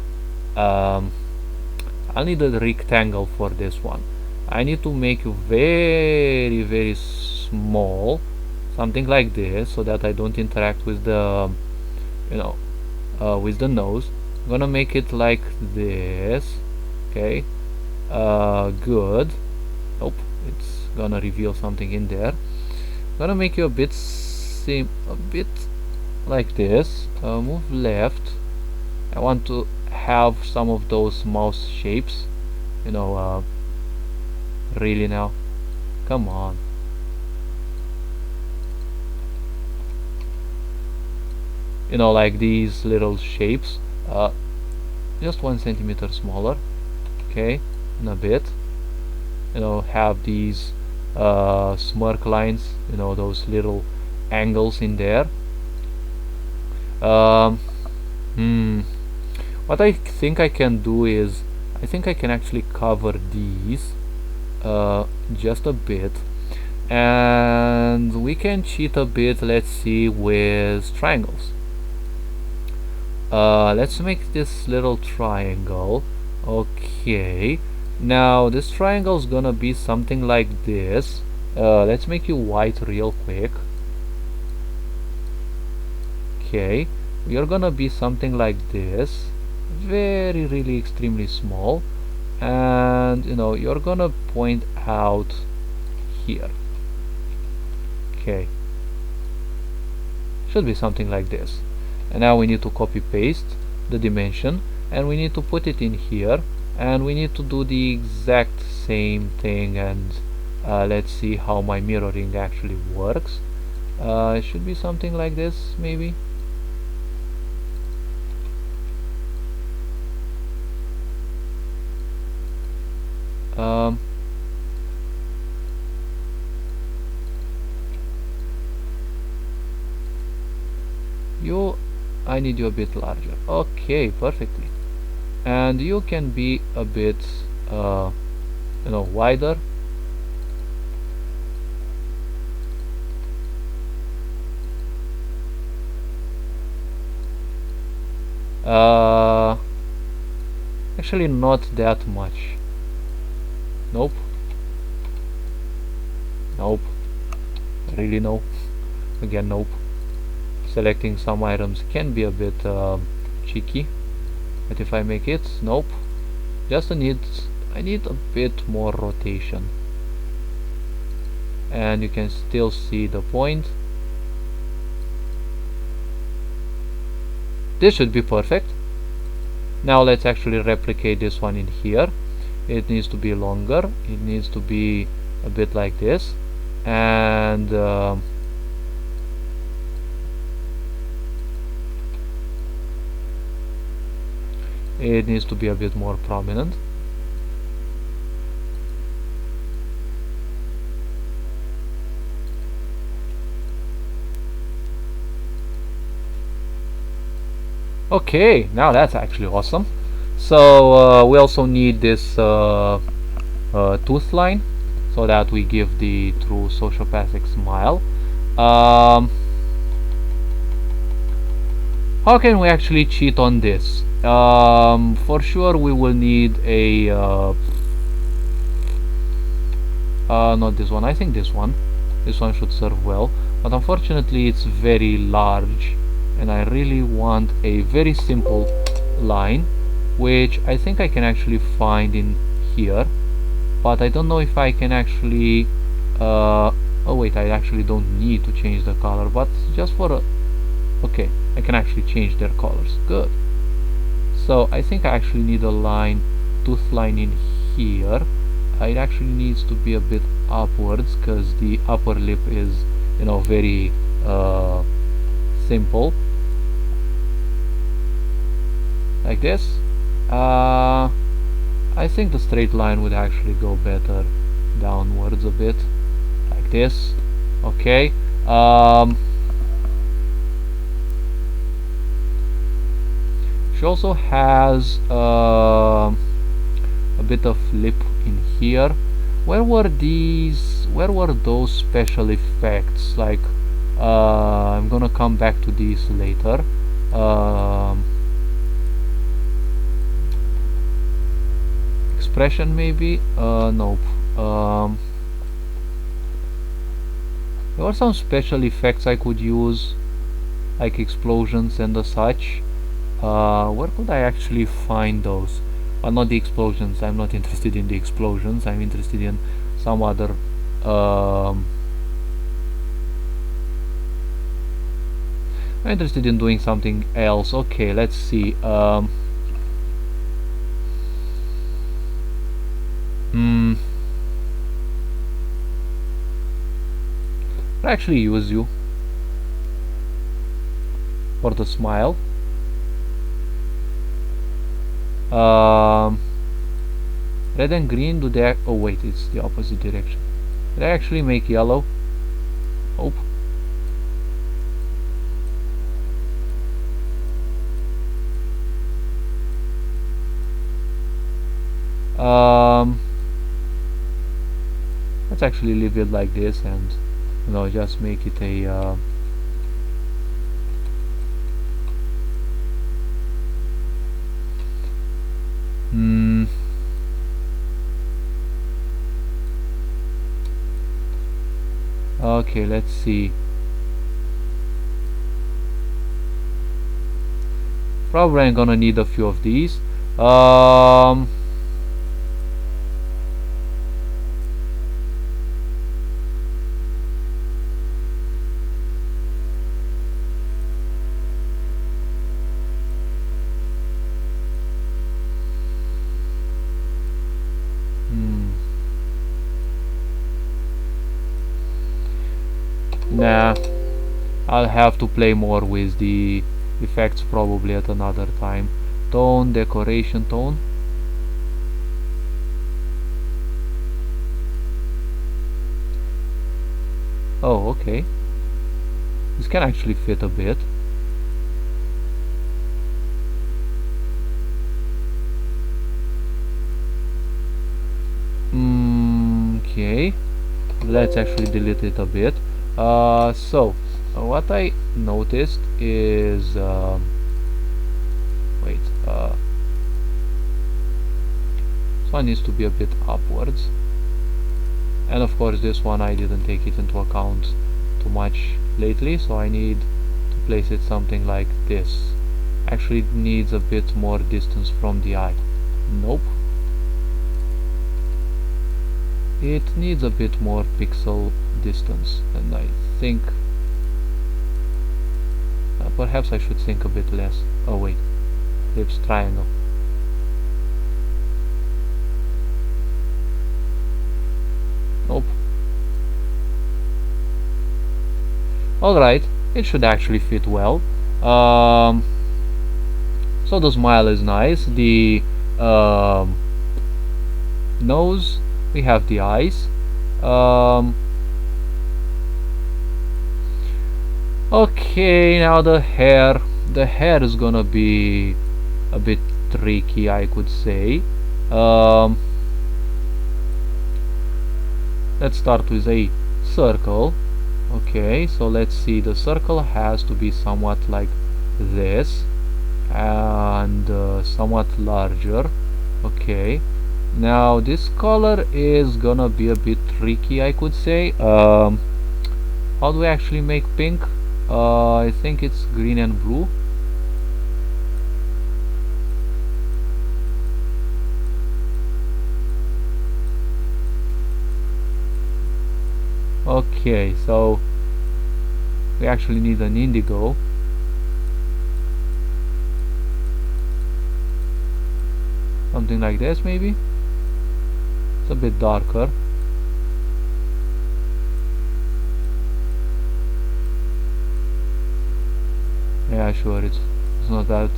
I'll need a rectangle for this one. I need to make you very small, something like this, so that I don't interact with the with the nose. I'm gonna make it like this. Okay, good. Nope, it's gonna reveal something in there. I'm gonna make you a bit like this. Move left. I want to have some of those mouse shapes, really now, come on. Like these little shapes, just 1 centimeter smaller. Okay, and a bit, have these smirk lines, those little angles in there. What I think I can do is, I think I can actually cover these just a bit, and we can cheat a bit, let's see, with triangles. Let's make this little triangle. Okay, now this triangle is gonna be something like this. Let's make you white real quick. Okay, you're gonna be something like this, really extremely small, and you're gonna point out here. Okay, should be something like this. And now we need to copy paste the dimension, and we need to put it in here, and we need to do the exact same thing. And let's see how my mirroring actually works. It should be something like this, maybe. I need you a bit larger. Okay, perfectly. And you can be a bit wider. Actually not that much. Nope. Nope. Really no. Again, nope. Selecting some items can be a bit cheeky, but if I make it, nope. Just I need a bit more rotation, and you can still see the point. This should be perfect. Now let's actually replicate this one in here. It needs to be longer, it needs to be a bit like this, and it needs to be a bit more prominent. Okay, now that's actually awesome. So we also need this tooth line, so that we give the true sociopathic smile. How can we actually cheat on this? For sure we will need a not this one, I think this one should serve well, but unfortunately it's very large and I really want a very simple line, which I think I can actually find in here, but I don't know if I can actually oh wait, I actually don't need to change the color, but just for a okay, I can actually change their colors. Good. So I think I actually need a line, tooth line in here. It actually needs to be a bit upwards because the upper lip is, you know, very simple, like this. I think the straight line would actually go better downwards a bit, like this. Okay. She also has a bit of lip in here. Where were those special effects? Like, I'm gonna come back to these later. Expression maybe? Nope. There were some special effects I could use, like explosions and the such. Where could I actually find those? Not the explosions. I'm not interested in the explosions. I'm interested in some other I'm interested in doing something else. Okay, let's see. I'll actually use you for the smile. Red and green, do they oh wait, it's the opposite direction. Did I actually make yellow? Nope. Let's actually leave it like this and, you know, just make it a okay, let's see. Probably I'm gonna need a few of these. Nah, I'll have to play more with the effects probably at another time. Tone, decoration, tone. Oh, okay. This can actually fit a bit. Okay, let's actually delete it a bit. So what I noticed is wait, this one needs to be a bit upwards, and of course this one I didn't take it into account too much lately, so I need to place it something like this. Actually it needs a bit more distance from the eye. Nope, it needs a bit more pixel distance, and I think perhaps I should think a bit less. Oh wait, lips triangle. Nope. Alright, it should actually fit well. So the smile is nice. The nose, we have the eyes. Okay, now the hair. The hair is gonna be a bit tricky, I could say. Let's start with a circle. Okay, so let's see, the circle has to be somewhat like this and somewhat larger. Okay, now this color is gonna be a bit tricky, I could say. How do we actually make pink? I think it's green and blue. Okay, so we actually need an indigo. Something like this, maybe. It's a bit darker. Yeah, sure, it's not that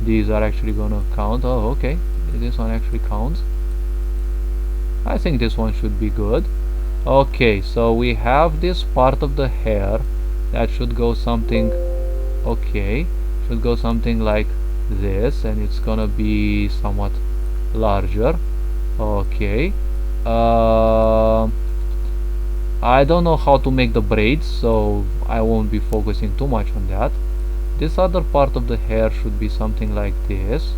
these are actually gonna count. Oh, okay, this one actually counts. I think this one should be good. Okay, so we have this part of the hair that should go something, okay, should go something like this, and it's gonna be somewhat larger. Okay, I don't know how to make the braids, so I won't be focusing too much on that. This other part of the hair should be something like this.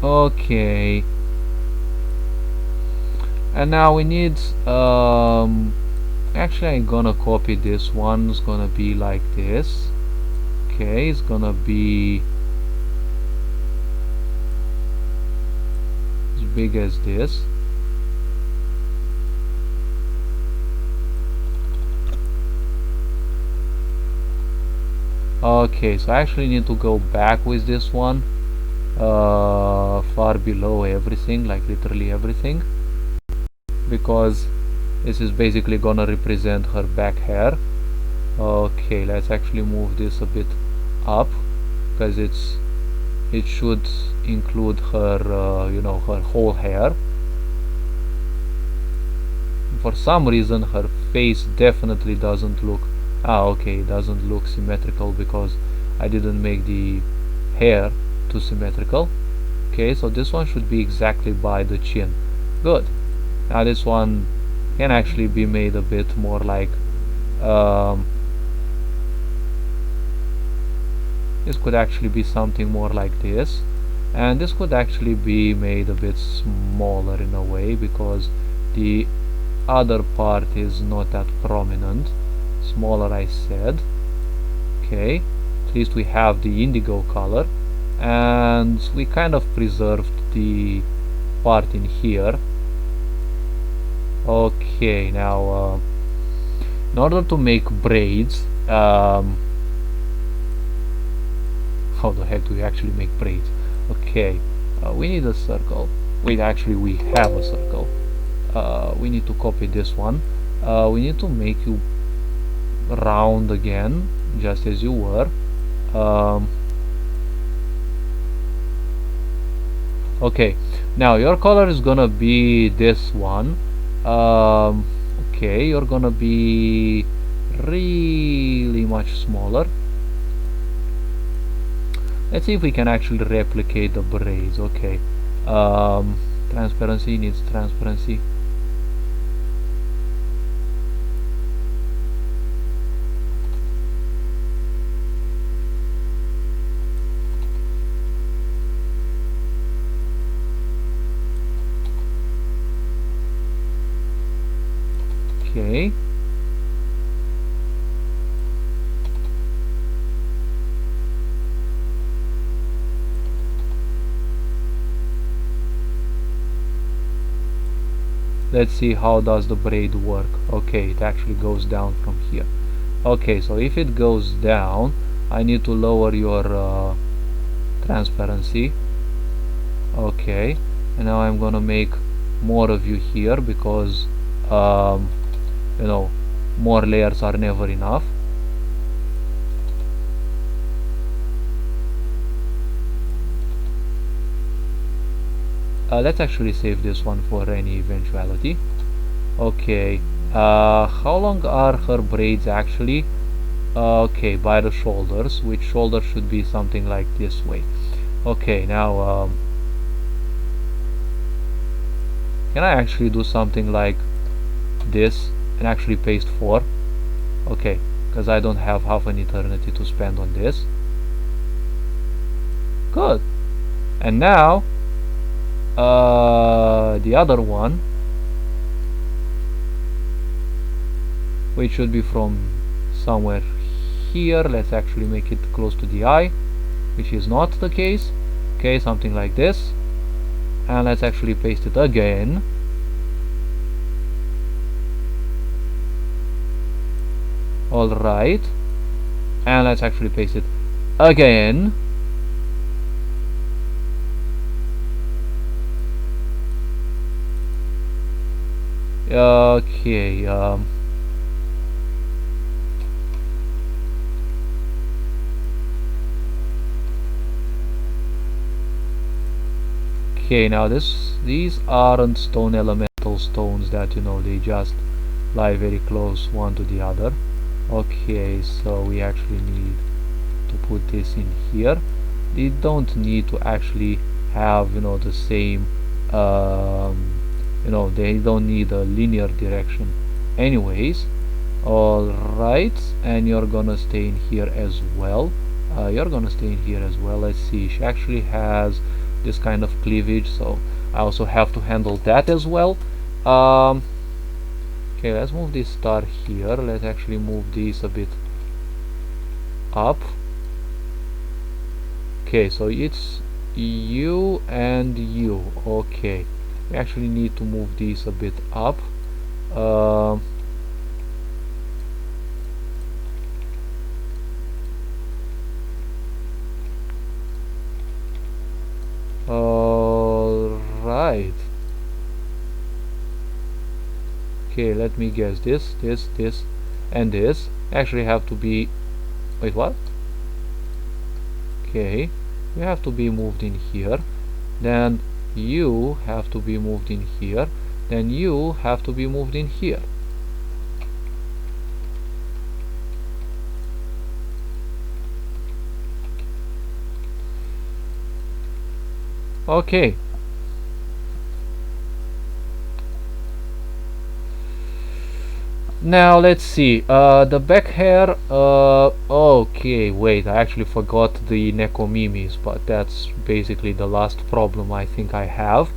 Okay, and now we need actually I'm gonna copy this one. It's gonna be like this. Okay, it's gonna be as big as this. Okay, so I actually need to go back with this one far below everything, like literally everything, because this is basically gonna represent her back hair. Okay, let's actually move this a bit up, because it should include her you know, her whole hair. For some reason her face definitely doesn't look, okay, it doesn't look symmetrical because I didn't make the hair too symmetrical. Okay, so this one should be exactly by the chin. Good. Now this one can actually be made a bit more like this could actually be something more like this, and this could actually be made a bit smaller in a way because the other part is not that prominent. Smaller, I said. Okay, at least we have the indigo color, and we kind of preserved the part in here. Okay, now in order to make braids, how the heck do we actually make braids? Okay, we need a circle. Wait, actually we have a circle. We need to copy this one. We need to make you round again, just as you were. Okay, now your color is gonna be this one. Okay, you're gonna be really much smaller. Let's see if we can actually replicate the braids. Okay, transparency needs transparency. Okay, let's see how does the braid work. Okay, it actually goes down from here. Okay, so if it goes down, I need to lower your transparency. Okay, and now I'm gonna make more of you here because you know, more layers are never enough. Let's actually save this one for any eventuality. Okay, how long are her braids actually? Okay, by the shoulders, which shoulder should be something like this way. Okay, now can I actually do something like this and actually paste 4? Okay, because I don't have half an eternity to spend on this. Good. And now the other one, which should be from somewhere here. Let's actually make it close to the eye, which is not the case. Okay, something like this, and let's actually paste it again. Alright, and let's actually paste it again. Okay, okay, now these aren't stone elemental stones that, you know, they just lie very close one to the other. Okay, so we actually need to put this in here. They don't need to actually have, you know, the same you know, they don't need a linear direction anyways. Alright, and you're gonna stay in here as well. You're gonna stay in here as well. Let's see, she actually has this kind of cleavage, so I also have to handle that as well. Okay, let's move this star here. Let's actually move this a bit up. Okay, so it's you and you. Okay, we actually need to move these a bit up. Alright. Okay, let me guess. This, and this actually have to be... Wait, what? Okay, you have to be moved in here. Then you have to be moved in here. Then you have to be moved in here. Okay. Now let's see, the back hair, okay, wait, I actually forgot the Nekomimis, but that's basically the last problem I think I have.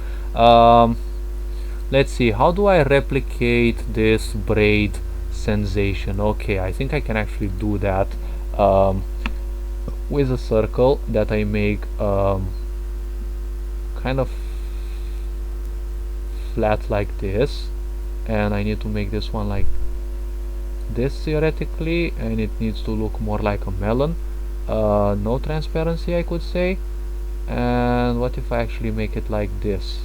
Let's see, how do I replicate this braid sensation? Okay, I think I can actually do that with a circle that I make kind of flat like this, and I need to make this one like this theoretically, and it needs to look more like a melon. No transparency, I could say. And what if I actually make it like this?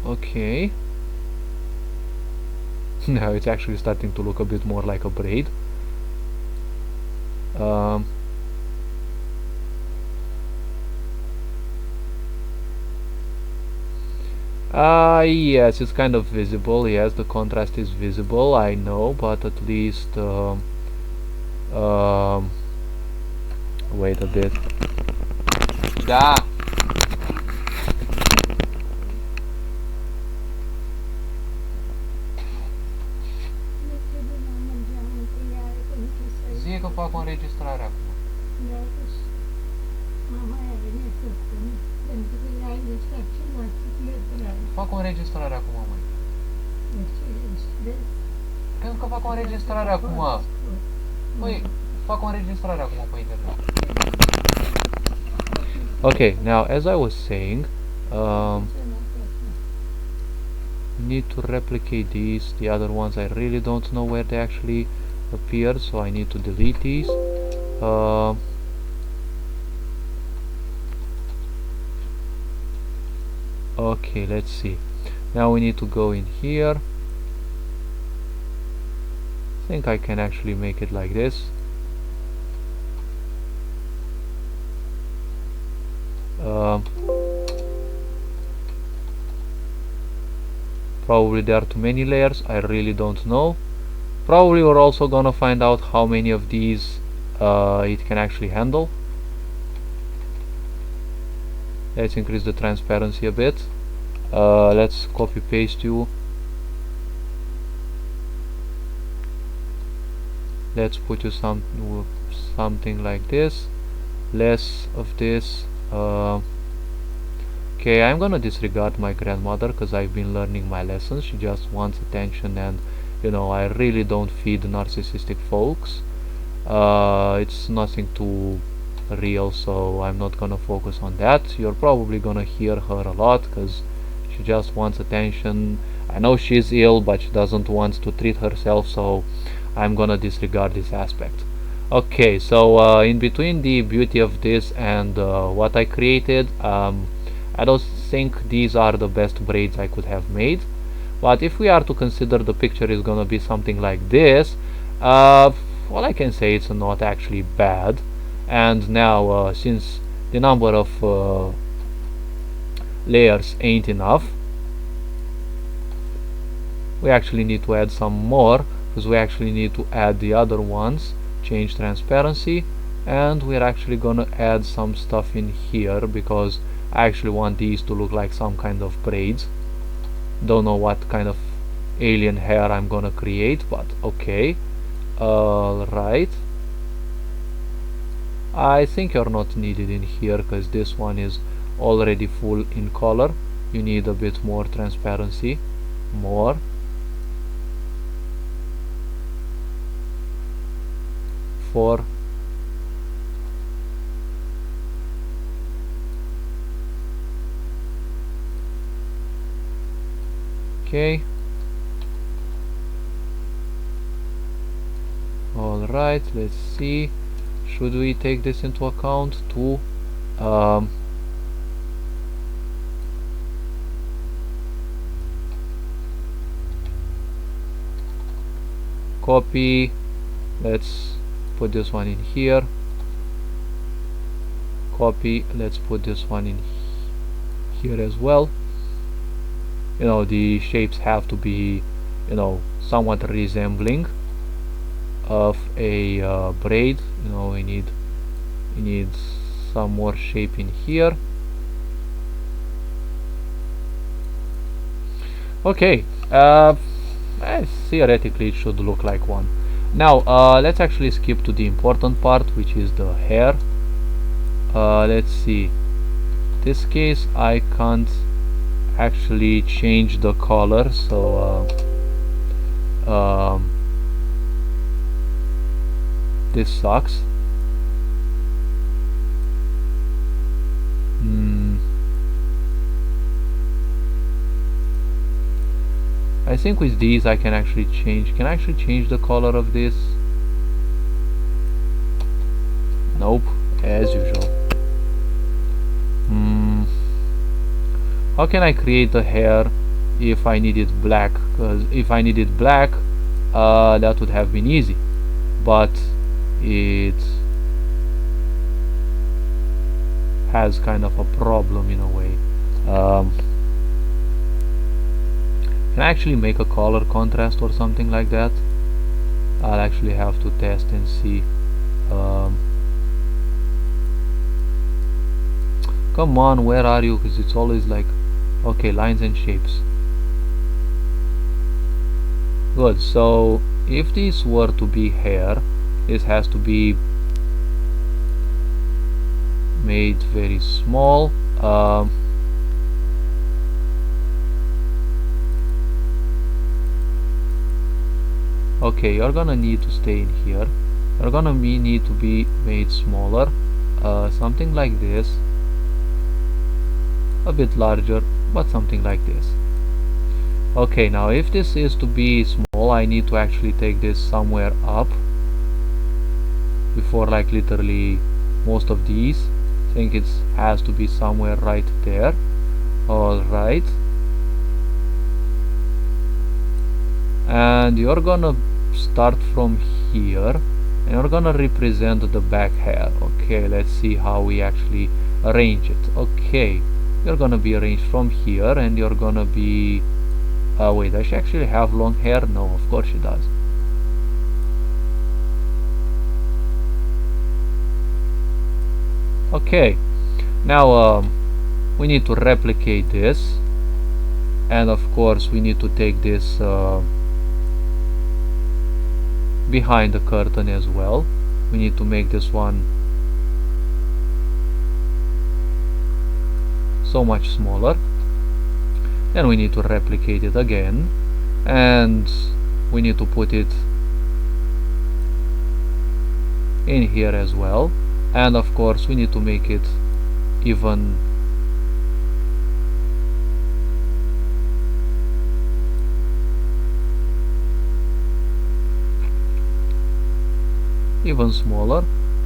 Okay. Now it's actually starting to look a bit more like a braid. Yes, it's kind of visible. Yes, the contrast is visible, I know, but at least wait a bit. Da. Zi că fac o înregistrare acum. Fac o înregistrare acum, măi. Pentru că fac o înregistrare acum. fac o înregistrare acum pe internet. Okay, now as I was saying, need to replicate these. The other ones I really don't know where they actually appeared, so I need to delete these. Okay, let's see. Now we need to go in here. I think I can actually make it like this. Probably there are too many layers, I really don't know. Probably we're also gonna find out how many of these it can actually handle. Let's increase the transparency a bit. Let's copy paste you. Let's put you something like this. Less of this. Okay, I'm gonna disregard my grandmother because I've been learning my lessons. She just wants attention, and you know, I really don't feed narcissistic folks. It's nothing too real, so I'm not gonna focus on that. You're probably gonna hear her a lot because she just wants attention. I know she's ill, but she doesn't want to treat herself, so I'm gonna disregard this aspect. Okay, so in between the beauty of this and what I created, I don't think these are the best braids I could have made. But if we are to consider the picture is gonna be something like this, well, I can say it's not actually bad. And now since the number of layers ain't enough, we actually need to add some more, because we actually need to add the other ones, change transparency, and we're actually gonna add some stuff in here because I actually want these to look like some kind of braids. Don't know what kind of alien hair I'm gonna create, but okay. Alright, I think you're not needed in here because this one is already full in color. You need a bit more transparency. More. Four. Okay. Alright, let's see. Should we take this into account to copy? Let's put this one in here. Copy, let's put this one in here as well. You know, the shapes have to be, you know, somewhat resembling of a braid. You know, we need some more shape in here. Okay, theoretically it should look like one. Now let's actually skip to the important part, which is the hair. Let's see. In this case I can't actually change the color, so this sucks. I think with these I can actually change. Can I actually change the color of this? Nope, as usual. How can I create the hair if I needed black? Because if I needed black, that would have been easy, but it has kind of a problem in a way. Can I actually make a color contrast or something like that? I'll actually have to test and see. Come on, where are you? Because it's always like, okay, lines and shapes. Good, so if this were to be hair, this has to be made very small. Okay, you're gonna need to stay in here. they're gonna need to be made smaller, something like this, a bit larger, but something like this. Okay, now if this is to be small, I need to actually take this somewhere up before, like, literally most of these. I think it has to be somewhere right there. Alright, and you're gonna start from here and you're gonna represent the back hair. Okay, let's see how we actually arrange it. Okay, you're gonna be arranged from here and you're gonna be wait, does she actually have long hair? No, of course she does. Okay, now we need to replicate this, and of course we need to take this behind the curtain as well. We need to make this one so much smaller. Then we need to replicate it again, and we need to put it in here as well, and of course we need to make it even smaller.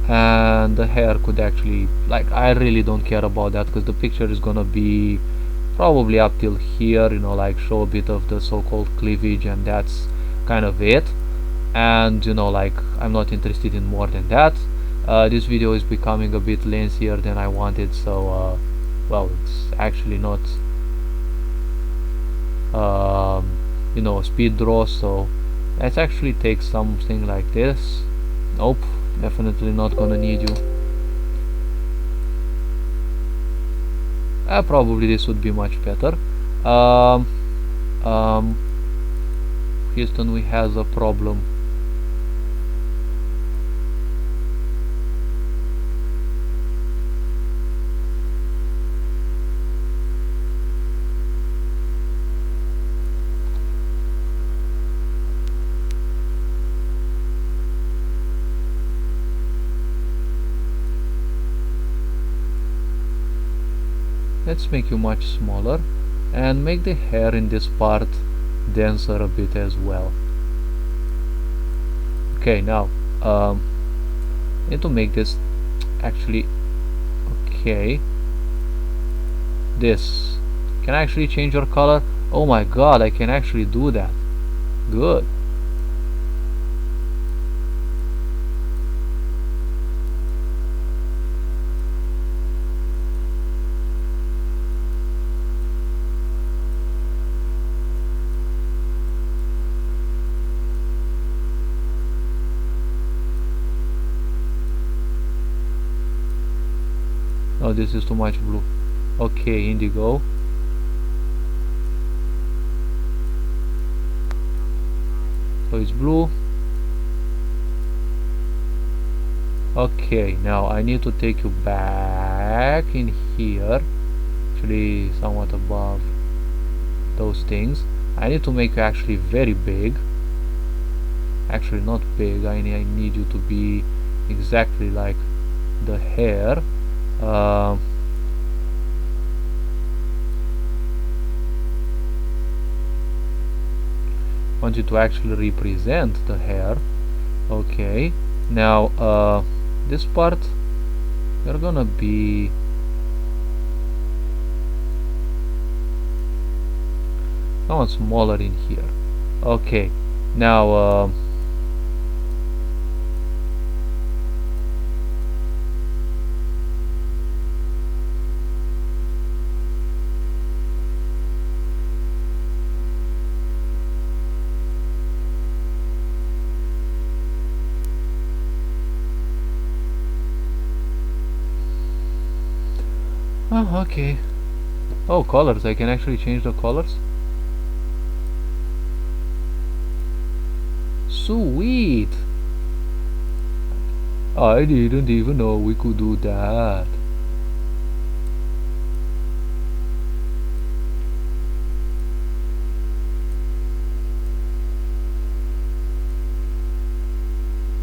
And the hair could actually, like, I really don't care about that because the picture is gonna be probably up till here, you know, like show a bit of the so-called cleavage, and that's kind of it. And you know, like, I'm not interested in more than that. This video is becoming a bit lengthier than I wanted, so well, it's actually not you know, speed draw, so let's actually take something like this. Nope, definitely not gonna need you. Probably this would be much better. Houston, we has a problem. Let's make you much smaller and make the hair in this part denser a bit as well. Okay, now need to make this actually okay. This can I actually change your color? Oh my god, I can actually do that. Good. Oh, this is too much blue. Okay, indigo. So it's blue. Okay, now I need to take you back in here, actually somewhat above those things. I need to make you actually very big. Actually not big, I need you to be exactly like the hair. Want you to actually represent the hair. Okay, now this part you're gonna be somewhat smaller in here. Okay, now oh, okay. Oh, colors, I can actually change the colors. Sweet! I didn't even know we could do that.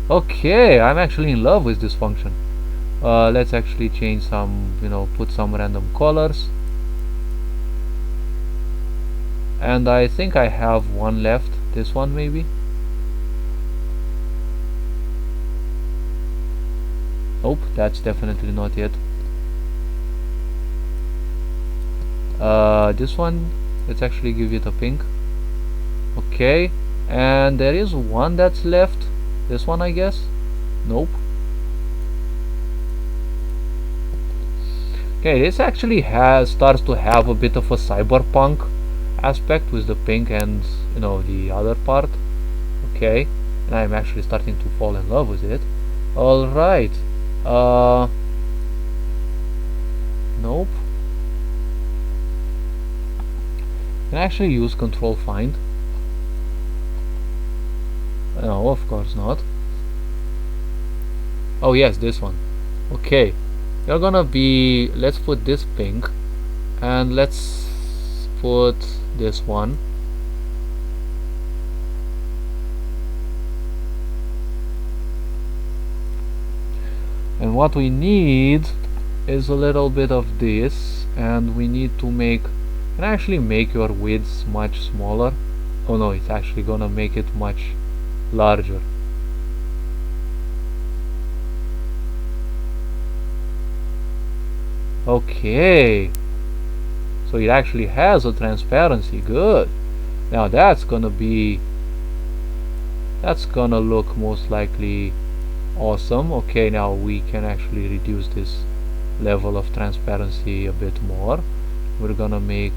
Okay, I'm actually in love with this function. Let's actually change some, put some random colors. And I think I have one left, this one maybe. Nope, that's definitely not it. This one, let's actually give it a pink. Okay, and there is one that's left, this one I guess. Nope. Okay, this actually starts to have a bit of a cyberpunk aspect with the pink and the other part. Okay, and I'm actually starting to fall in love with it. All right. Nope. Can I actually use control find? No, of course not. Oh yes, this one. Okay, you're gonna be, let's put this pink and let's put this one. And what we need is a little bit of this, and we need to can I actually make your widths much smaller? Oh no, it's actually gonna make it much larger. Okay, so it actually has a transparency. Good. Now that's gonna look most likely awesome. Okay, now we can actually reduce this level of transparency a bit more. We're gonna make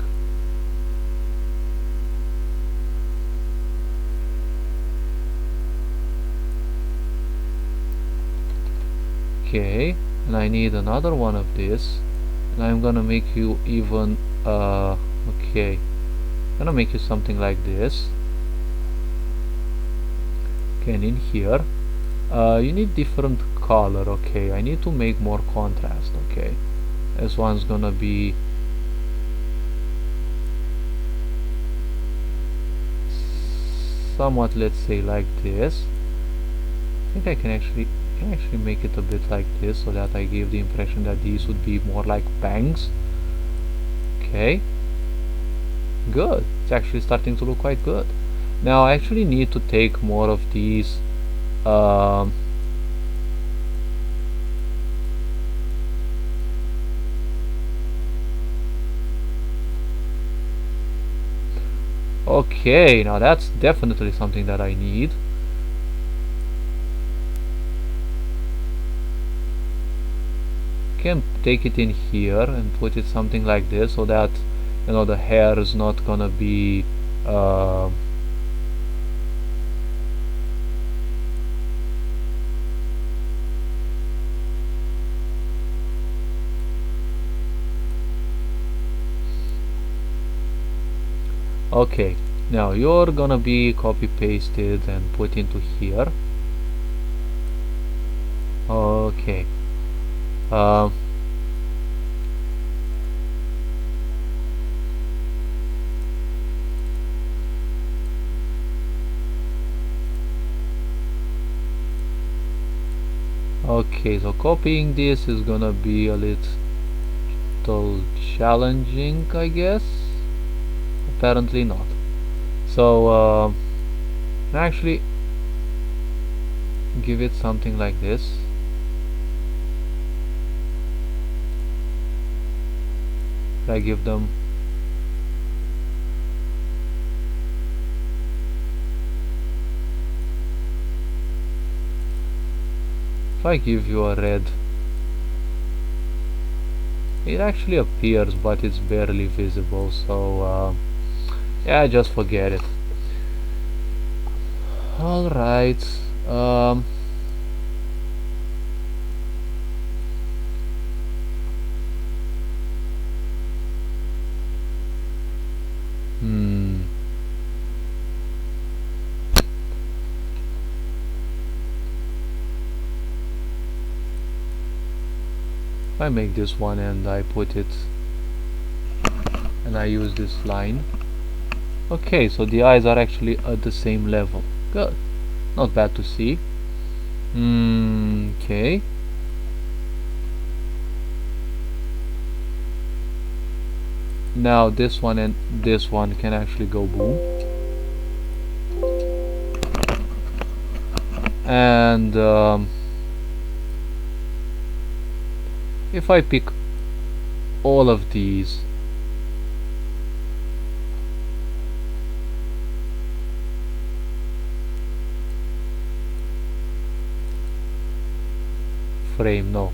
okay, and I need another one of this, and I'm gonna make you even okay, I'm gonna make you something like this. Okay, and in here you need different color. Okay, I need to make more contrast. Okay, this one's gonna be somewhat, let's say, like this. I think I can actually make it a bit like this, so that I gave the impression that these would be more like bangs. Okay, good. It's actually starting to look quite good. Now I actually need to take more of these okay, now that's definitely something that I need. Can take it in here and put it something like this, so that the hair is not gonna be okay, now you're gonna be copy pasted and put into here. Okay, okay, so copying this is gonna be a little challenging, I guess. Apparently not. So actually give it something like this. I give them if I give you a red, it actually appears, but it's barely visible, so yeah, just forget it. Alright, if I make this one and I put it and I use this line. Okay, so the eyes are actually at the same level. Good, not bad to see. Okay. Now this one and this one can actually go boom. And if I pick all of these, frame, no.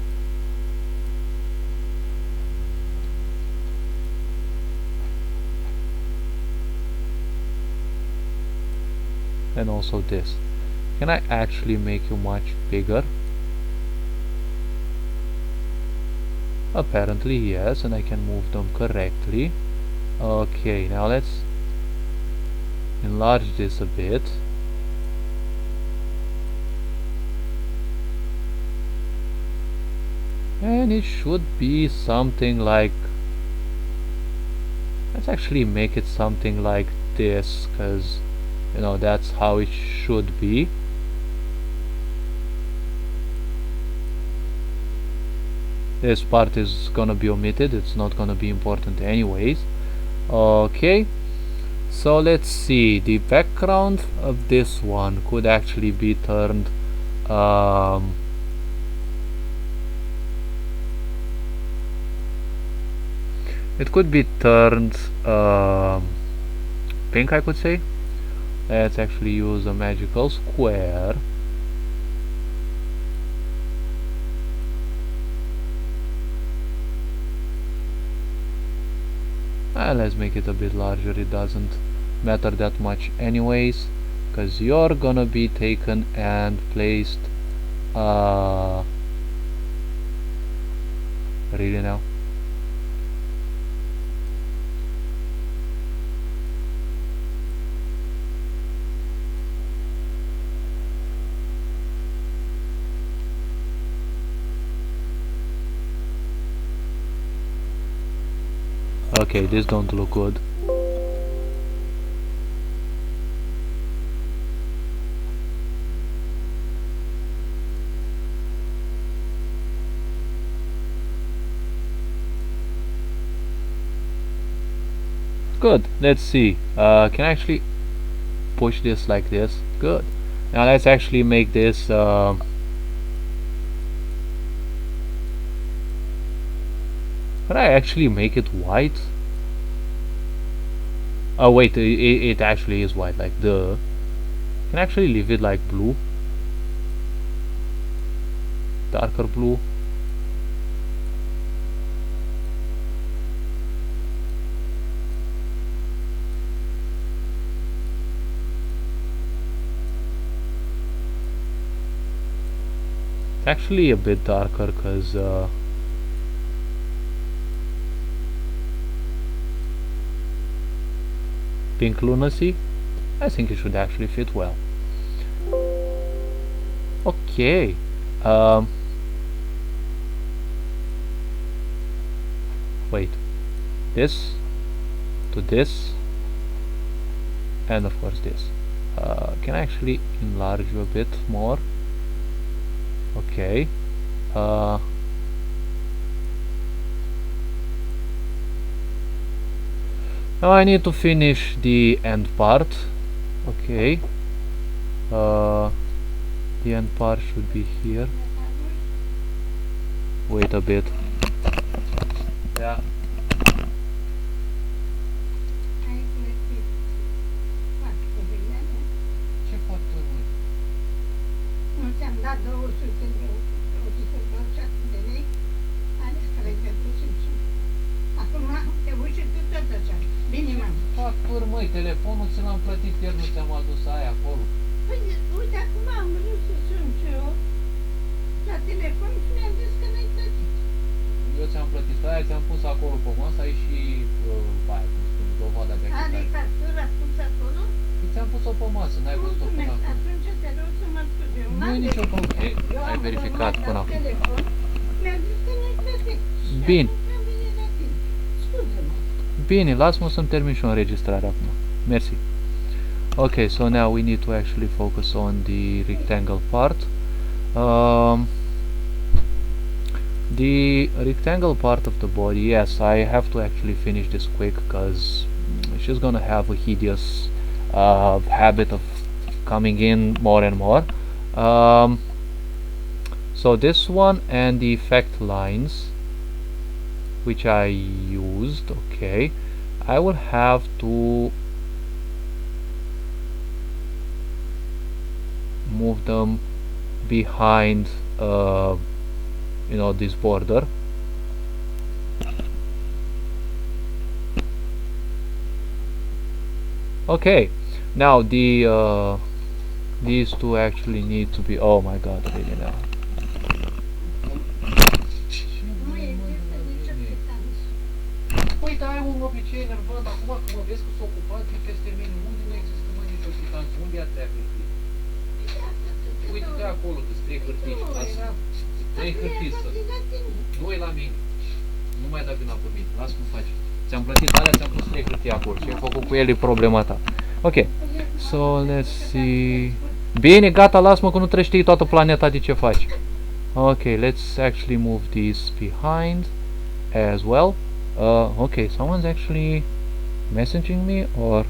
And also this. Can I actually make you much bigger? Apparently yes, and I can move them correctly. Okay, now let's enlarge this a bit. And it should be something like, let's actually make it something like this, because you know that's how it should be. This part is gonna be omitted, it's not gonna be important anyways. Okay, so let's see, the background of this one could actually be turned it could be turned pink, I could say. Let's actually use a magical square. Let's make it a bit larger, it doesn't matter that much anyways, because you're gonna be taken and placed really now. Okay, this don't look good. Good, let's see. Can I actually push this like this? Good. Now let's actually make this could I actually make it white? Oh wait, it actually is white, like duh. Can I actually leave it like blue? Darker blue? It's actually a bit darker because pink lunacy, I think it should actually fit well. Okay, wait, this to this, and of course this. Can I actually enlarge you a bit more? Okay. Now I need to finish the end part. Okay. The end part should be here. Wait a bit. Yeah. Ce facturi, măi? Nu ți-am dat 200 de de lei, ales că le-ai pierdut și acum te uiți și tu tot așa. Bine, mamă. Facturi, măi, telefonul ți l-am plătit ieri, nu ți-am adus aia acolo. Păi, uite, acum am vrut să sun și eu la telefon și mi-a zis că n-ai plătit. Eu ți-am plătit aia, ți-am pus acolo pe masă, ai și aia, cum spun, dovada de Are achitare. factura pus acolo? Ți-am pus-o pe masă, n-ai văzut-o până Mulțumesc, acum. atunci te rog să mă scuze. Eu Nu n-am e nicio problemă. Eu Ai am verificat urmat până la acum. telefon, mi-a zis că n-ai plătit. Și Bine. atunci am venit la tine. Scuze-mă. Bine, lasă-mă să-mi termin și o înregistrare acum. Mersi. Okay, so now we need to actually focus on the rectangle part. Um, the rectangle part of the body, yes, I have to actually finish this quick because she's gonna have a hideous habit of coming in more and more. Um, so this one and the effect lines which I used, okay, I will have to move them behind this border. Okay, now these two actually need to be, oh my god, really now. Nu există nicio pitanță. Păi da, ai un obicei nervant, acum că mă vezi că s-a ocupat din peste mine, unde nu există mă nicio pitanță, unde e a treia hârtie? Uite de acolo, că-s 3 hârtii, lasă, 3 hârtii să, 2 la mine, nu mai da vina pe mine, lasă cum faci. Ți-am plătit alea, ți-am pus 3 hârtii acolo, ce ai făcut cu ele e problema ta. Ok, so let's see. Bine, gata, lasă-mă că nu trebuie știi toată planeta de ce faci. Ok, let's actually move these behind as well. Okay, someone's actually messaging me or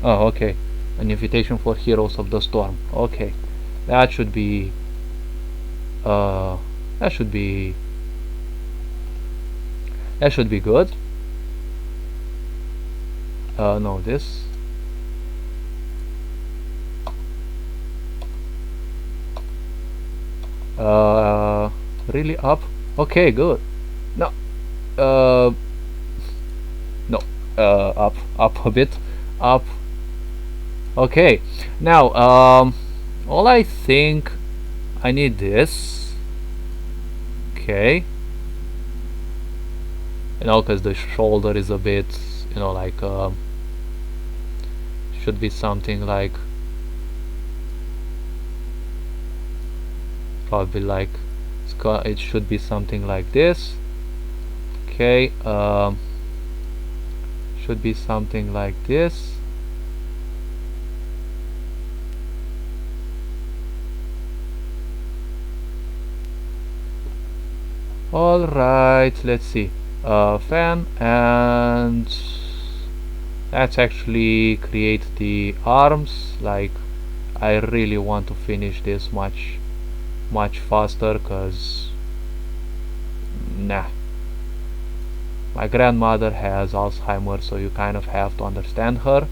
oh, okay, an invitation for Heroes of the Storm. Okay, that should be that should be good. No, this. Really up? Okay, good. No, no, up a bit, up. Okay, now all I think I need this. Okay, because the shoulder is a bit, like should be something like probably like it should be something like this. Okay, should be something like this. All right, let's see. Fan, and let's actually create the arms. Like, I really want to finish this much faster, cause nah, my grandmother has Alzheimer's, so you kind of have to understand her,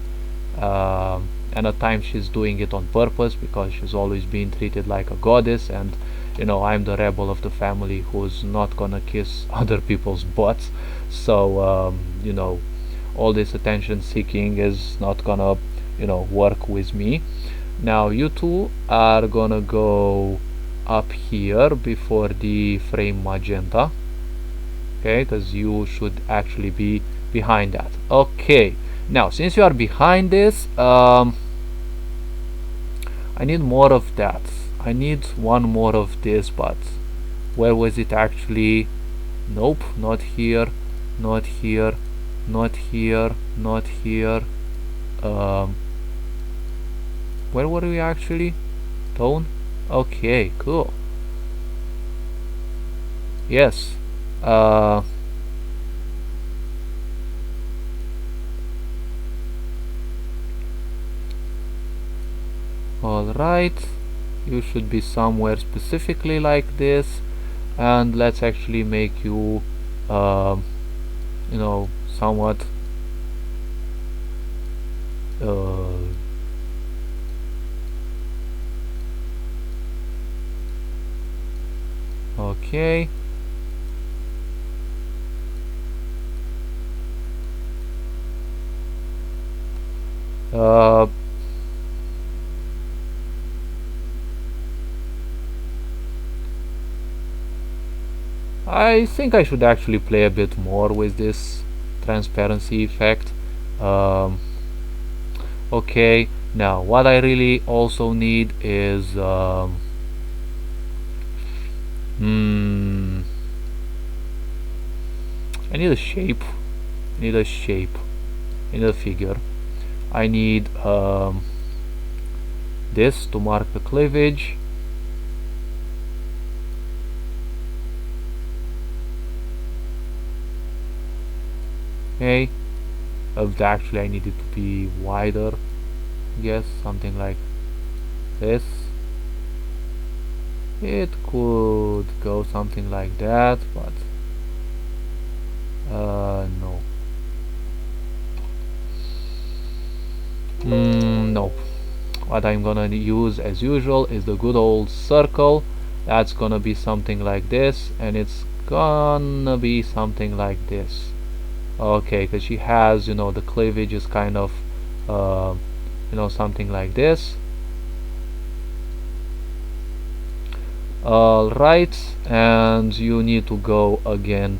and at times she's doing it on purpose because she's always been treated like a goddess, and I'm the rebel of the family who's not gonna kiss other people's butts. So all this attention seeking is not gonna work with me. Now you two are gonna go up here before the frame magenta, okay, because you should actually be behind that. Okay, now since you are behind this, I need more of that. I need one more of this, but where was it actually? Nope, not here, not here, not here, not here. Where were we actually? Tone? Okay, cool. Yes. Alright, you should be somewhere specifically like this, and let's actually make you somewhat okay. I think I should actually play a bit more with this transparency effect. Okay, now what I really also need is I need a shape. I need a shape. I need a figure. I need this to mark the cleavage. Okay, actually I need it to be wider. Yes, something like this. It could go something like that, but no. Nope. What I'm gonna use as usual is the good old circle. That's gonna be something like this, and it's gonna be something like this. Okay, because she has, the cleavage is kind of, uh, something like this. Alright, and you need to go again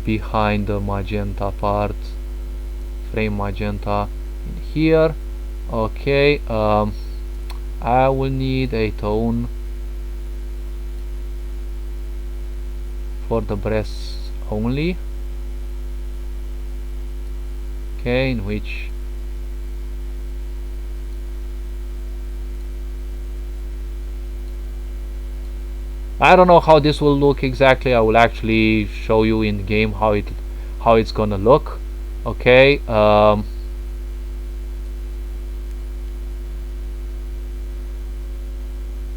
behind the magenta part, frame magenta in here. Okay, I will need a tone for the breasts only. Okay, in which I don't know how this will look exactly. I will actually show you in game how it's gonna look. Okay,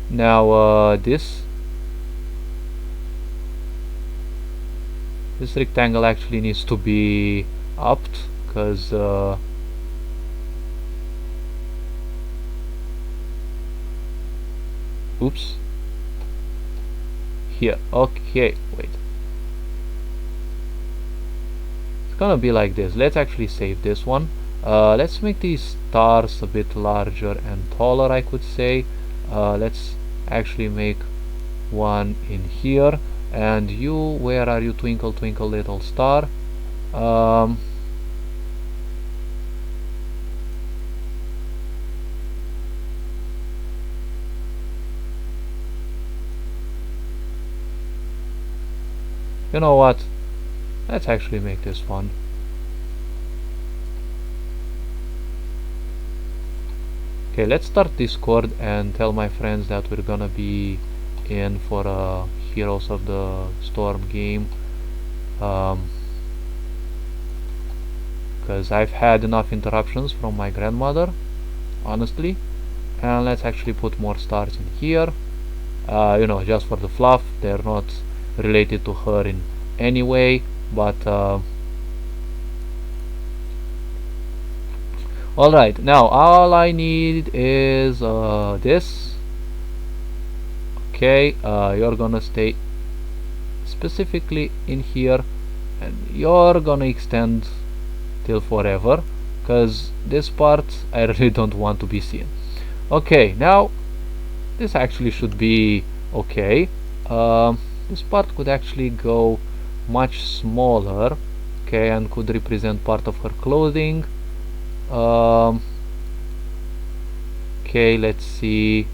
now this rectangle actually needs to be upped, because oops, here. Okay, wait, it's gonna be like this. Let's actually save this one. Let's make these stars a bit larger and taller, I could say. Let's actually make one in here. And you, where are you, twinkle twinkle little star? You know what, let's actually make this one. Okay, let's start Discord and tell my friends that we're gonna be in for a Heroes of the Storm game, because I've had enough interruptions from my grandmother, honestly. And let's actually put more stars in here, just for the fluff. They're not related to her in any way, but alright, now all I need is this. Okay, you're gonna stay specifically in here, and you're gonna extend till forever, because this part I really don't want to be seen. Okay, now this actually should be okay. This part could actually go much smaller, okay, and could represent part of her clothing. Okay, let's see.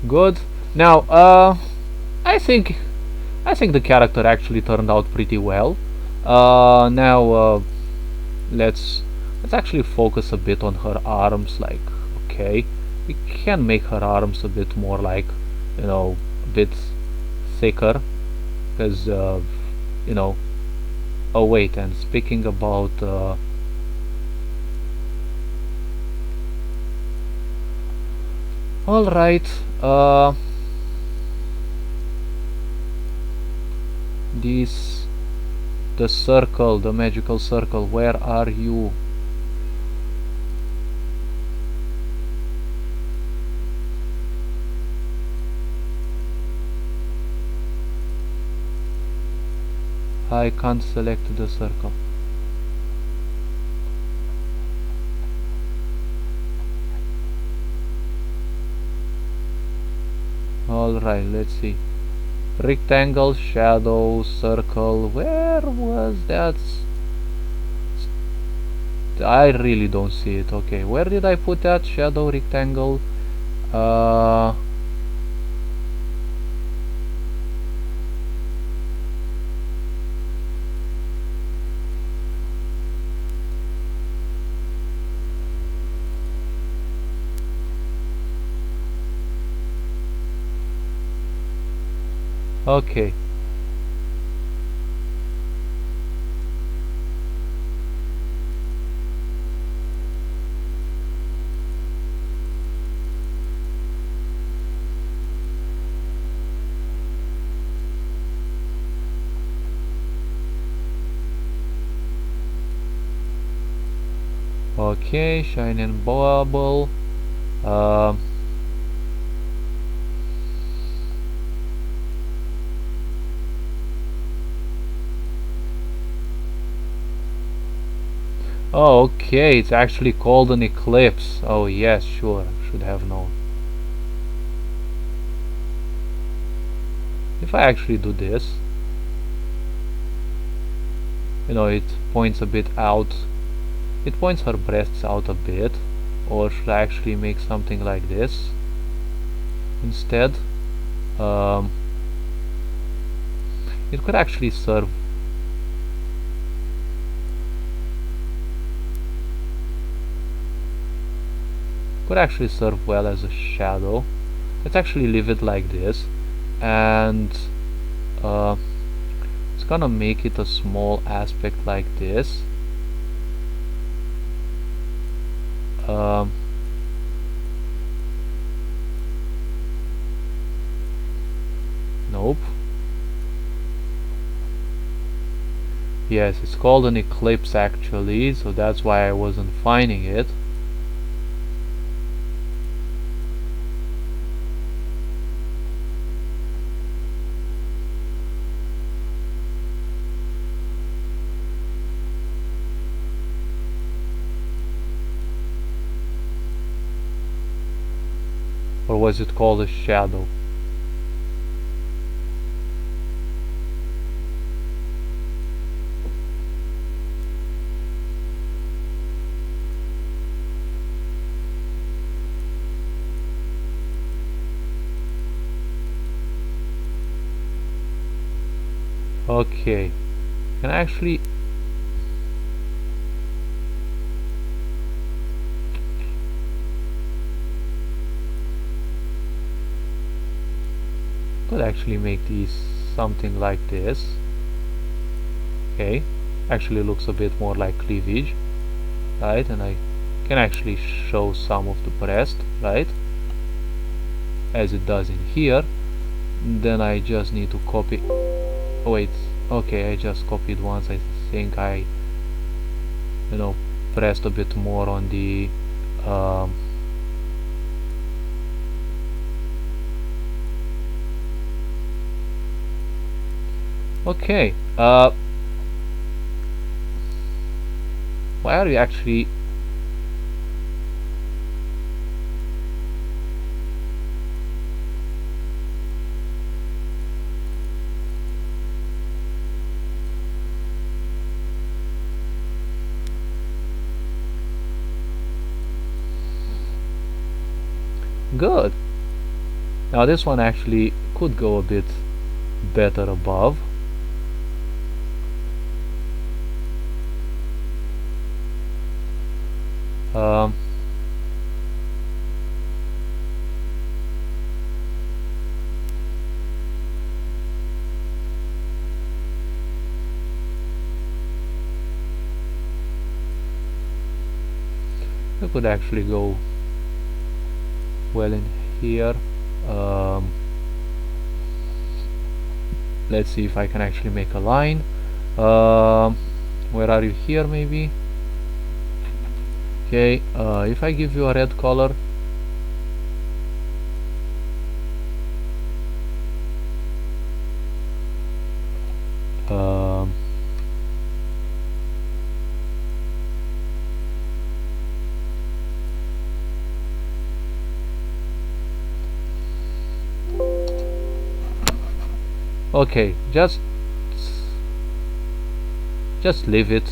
Good. Now, I think the character actually turned out pretty well. Now, let's actually focus a bit on her arms. Like, okay, we can make her arms a bit more like, a bit thicker, because oh wait, and speaking about all right, this the circle, the magical circle, where are you? I can't select the circle. Alright, let's see. Rectangle, shadow, circle. Where was that? I really don't see it. Okay, where did I put that? Shadow, rectangle. Okay. Okay, shine and bubble. Um, oh, okay, it's actually called an eclipse. Oh yes, sure, should have known. If I actually do this, it points a bit out. It points her breasts out a bit. Or should I actually make something like this instead? Um, it could actually serve. Could actually serve well as a shadow. Let's actually leave it like this, and uh, it's gonna make it a small aspect like this. Um, nope. Yes, it's called an eclipse actually, so that's why I wasn't finding it. Or was it called a shadow? Okay, can I actually make these something like this. Okay, actually looks a bit more like cleavage, right? And I can actually show some of the breast, right, as it does in here. Then I just need to copy. Oh wait, okay, I just copied once. I think I pressed a bit more on the okay, why are we actually good? Now this one actually could go a bit better above. Um, we could actually go well in here. Let's see if I can actually make a line. Where are you? Here maybe. Okay, if I give you a red color, um, okay, just leave it.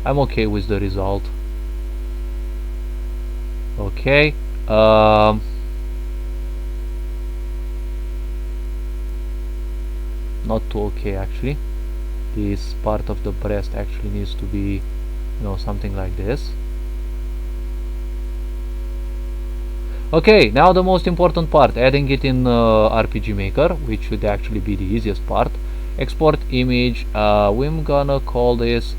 I'm okay with the result. Okay, not too okay actually. This part of the breast actually needs to be something like this. Okay, now the most important part, adding it in RPG Maker, which should actually be the easiest part. Export image. We're gonna call this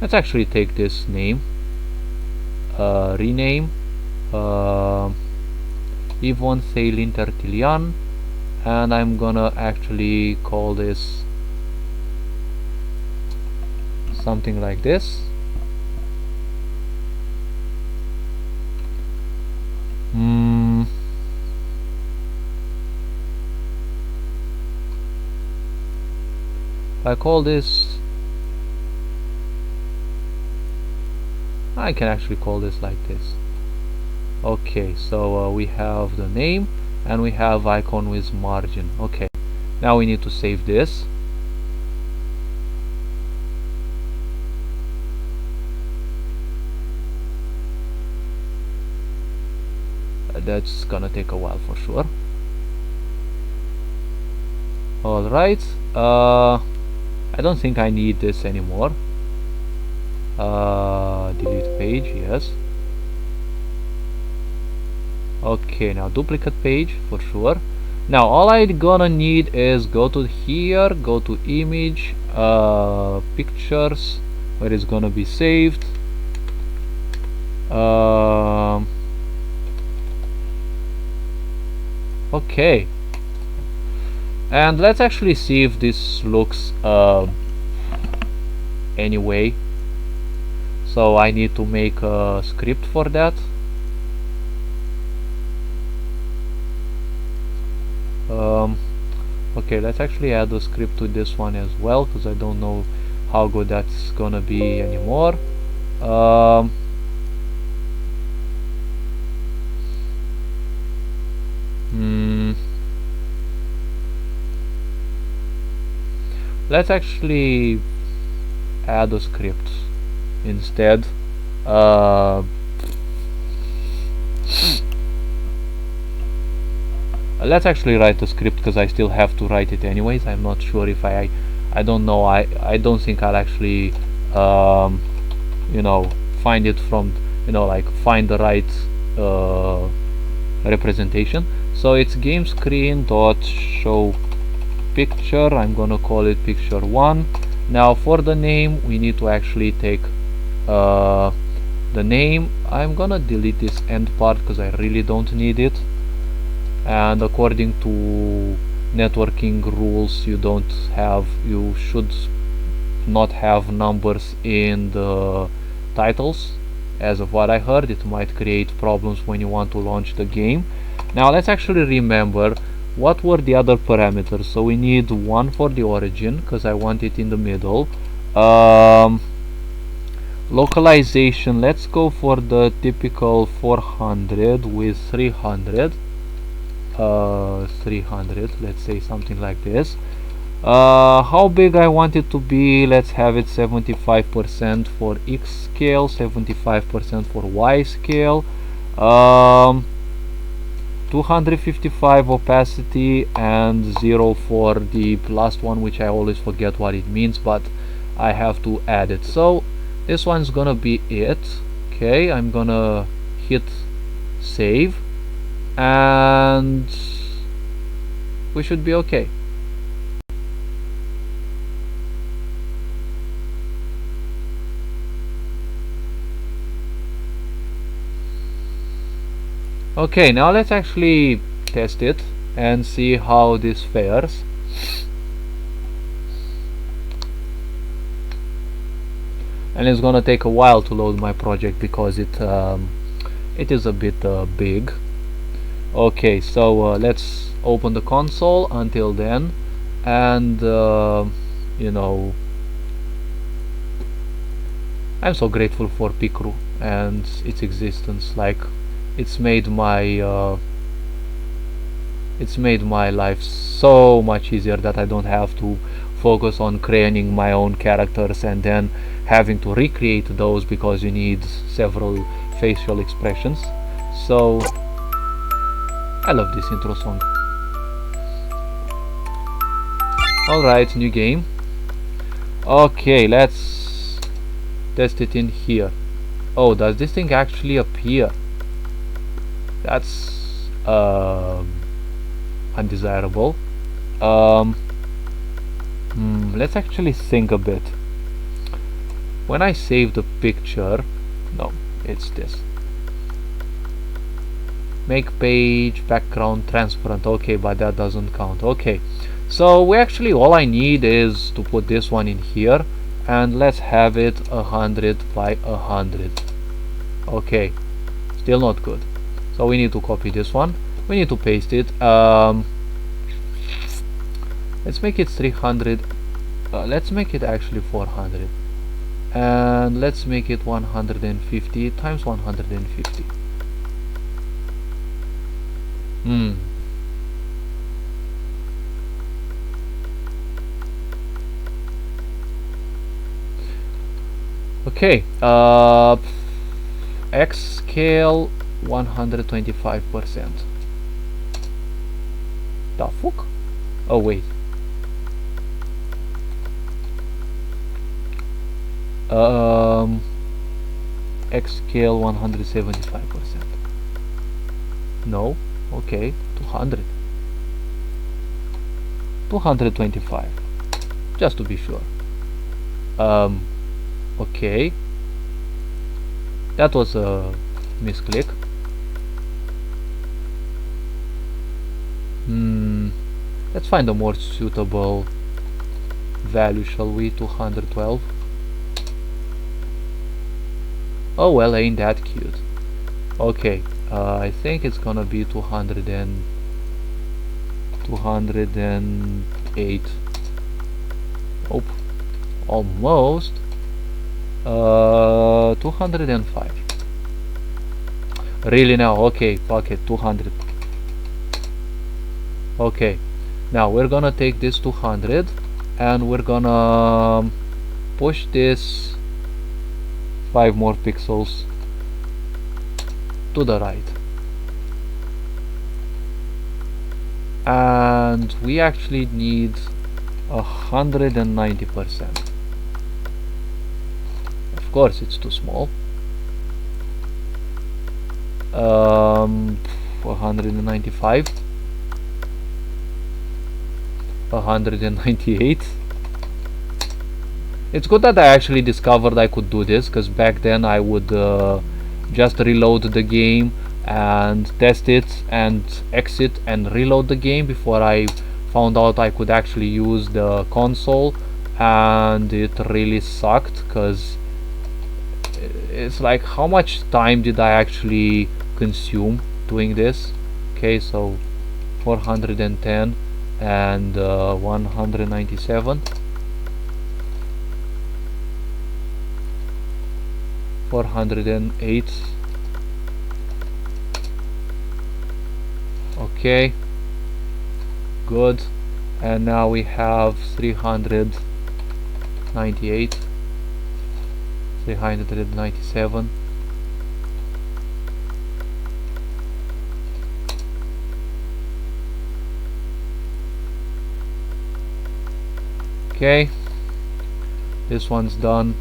let's actually take this name, rename YvonneTheilynnTertilliyann, and I'm gonna actually call this something like this. I call this, I can actually call this like this. Okay, so we have the name and we have icon with margin. Okay, now we need to save this. That's gonna take a while for sure. Alright, I don't think I need this anymore. Delete page, yes. Okay, now duplicate page for sure. Now all I'm gonna need is go to here, go to image, pictures, where it's gonna be saved. Okay, and let's actually see if this looks anyway. So I need to make a script for that. Okay, let's actually add a script to this one as well, because I don't know how good that's gonna be anymore. Let's actually add a script instead. Let's actually write the script, because I still have to write it anyways. I'm not sure if I don't know. I don't think I'll actually you know, find it from, you know, like find the right representation. So it's game screen dot show picture. I'm gonna call it picture 1. Now for the name we need to actually take the name. I'm gonna delete this end part because I really don't need it, and according to networking rules you should not have numbers in the titles. As of what I heard, it might create problems when you want to launch the game. Now let's actually remember what were the other parameters. So we need 1 for the origin, because I want it in the middle. Localization, let's go for the typical 400 with 300. 300, let's say something like this. How big I want it to be, let's have it 75% for X scale, 75% for Y scale, 255 opacity, and 0 for the last one, which I always forget what it means, but I have to add it. So this one's gonna be it. Okay, I'm gonna hit save and we should be okay. Okay, now let's actually test it and see how this fares. And it's gonna take a while to load my project because it is a bit big. Okay, so let's open the console until then, and you know, I'm so grateful for Picru and its existence. Like, it's made my life so much easier that I don't have to focus on creating my own characters and then having to recreate those, because you need several facial expressions. So I love this intro song. Alright, new game. Okay, let's test it in here. Oh, does this thing actually appear? That's undesirable. Let's actually think a bit. When I save the picture, no, it's this. Make page background transparent. Okay, but that doesn't count. Okay, so we actually, all I need is to put this one in here, and let's have it 100 by 100. Okay, still not good. So we need to copy this one. We need to paste it. Let's make it 300. Let's make it actually 400, and let's make it 150 times 150. Okay, X scale 125%. The fuck? Oh wait. X scale 175%. No. Okay, 200. 225. Just to be sure. Okay. That was a misclick. Let's find a more suitable value, shall we? 212. Oh well, ain't that cute. Okay, I think it's gonna be 208. Oh, almost. 205. Really now? Okay, fuck it, 200. Okay, now we're gonna take this 200 and we're gonna push this 5 more pixels to the right, and we actually need 190%. Of course it's too small. 195, 198. It's good that I actually discovered I could do this, because back then I would just reload the game and test it and exit and reload the game before I found out I could actually use the console, and it really sucked, because it's like, how much time did I actually consume doing this? Okay, so 410 and 197, 408. Okay, good. And now we have 398, 397. Okay, this one's done.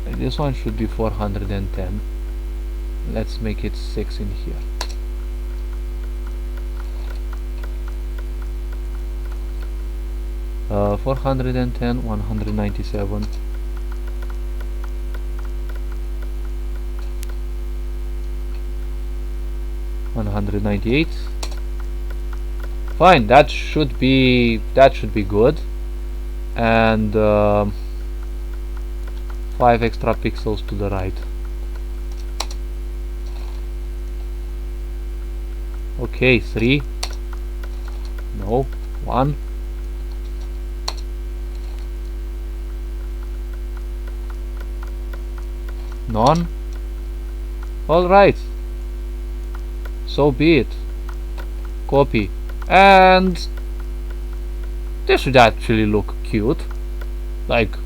This one should be 410. Let's make it 6 in here. Uh, 410, 197. $198. Fine, that should be good. And 5 extra pixels to the right. Okay, 3. No, 1. None. Alright, so be it. Copy. And this should actually look cute. Like,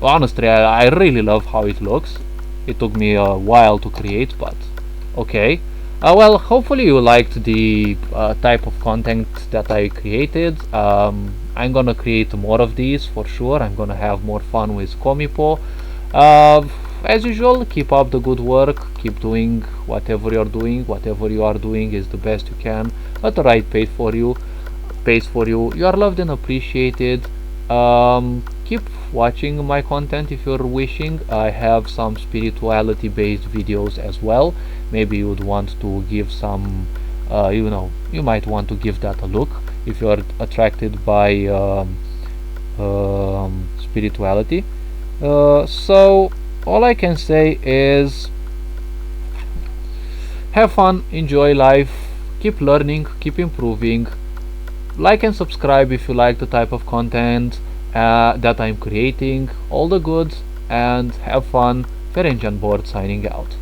honestly, I really love how it looks. It took me a while to create, but okay. Well, hopefully you liked the type of content that I created. I'm gonna create more of these for sure. I'm gonna have more fun with ComiPo. As usual, keep up the good work. Keep doing whatever you're doing. Whatever you are doing is the best you can at the right pace for you. You are loved and appreciated. Keep watching my content if you're wishing. I have some spirituality based videos as well. Maybe you would want to give some, you might want to give that a look if you're attracted by spirituality. So all I can say is have fun, enjoy life, keep learning, keep improving. Like and subscribe if you like the type of content that I'm creating. All the good and have fun. Ferenc on board signing out.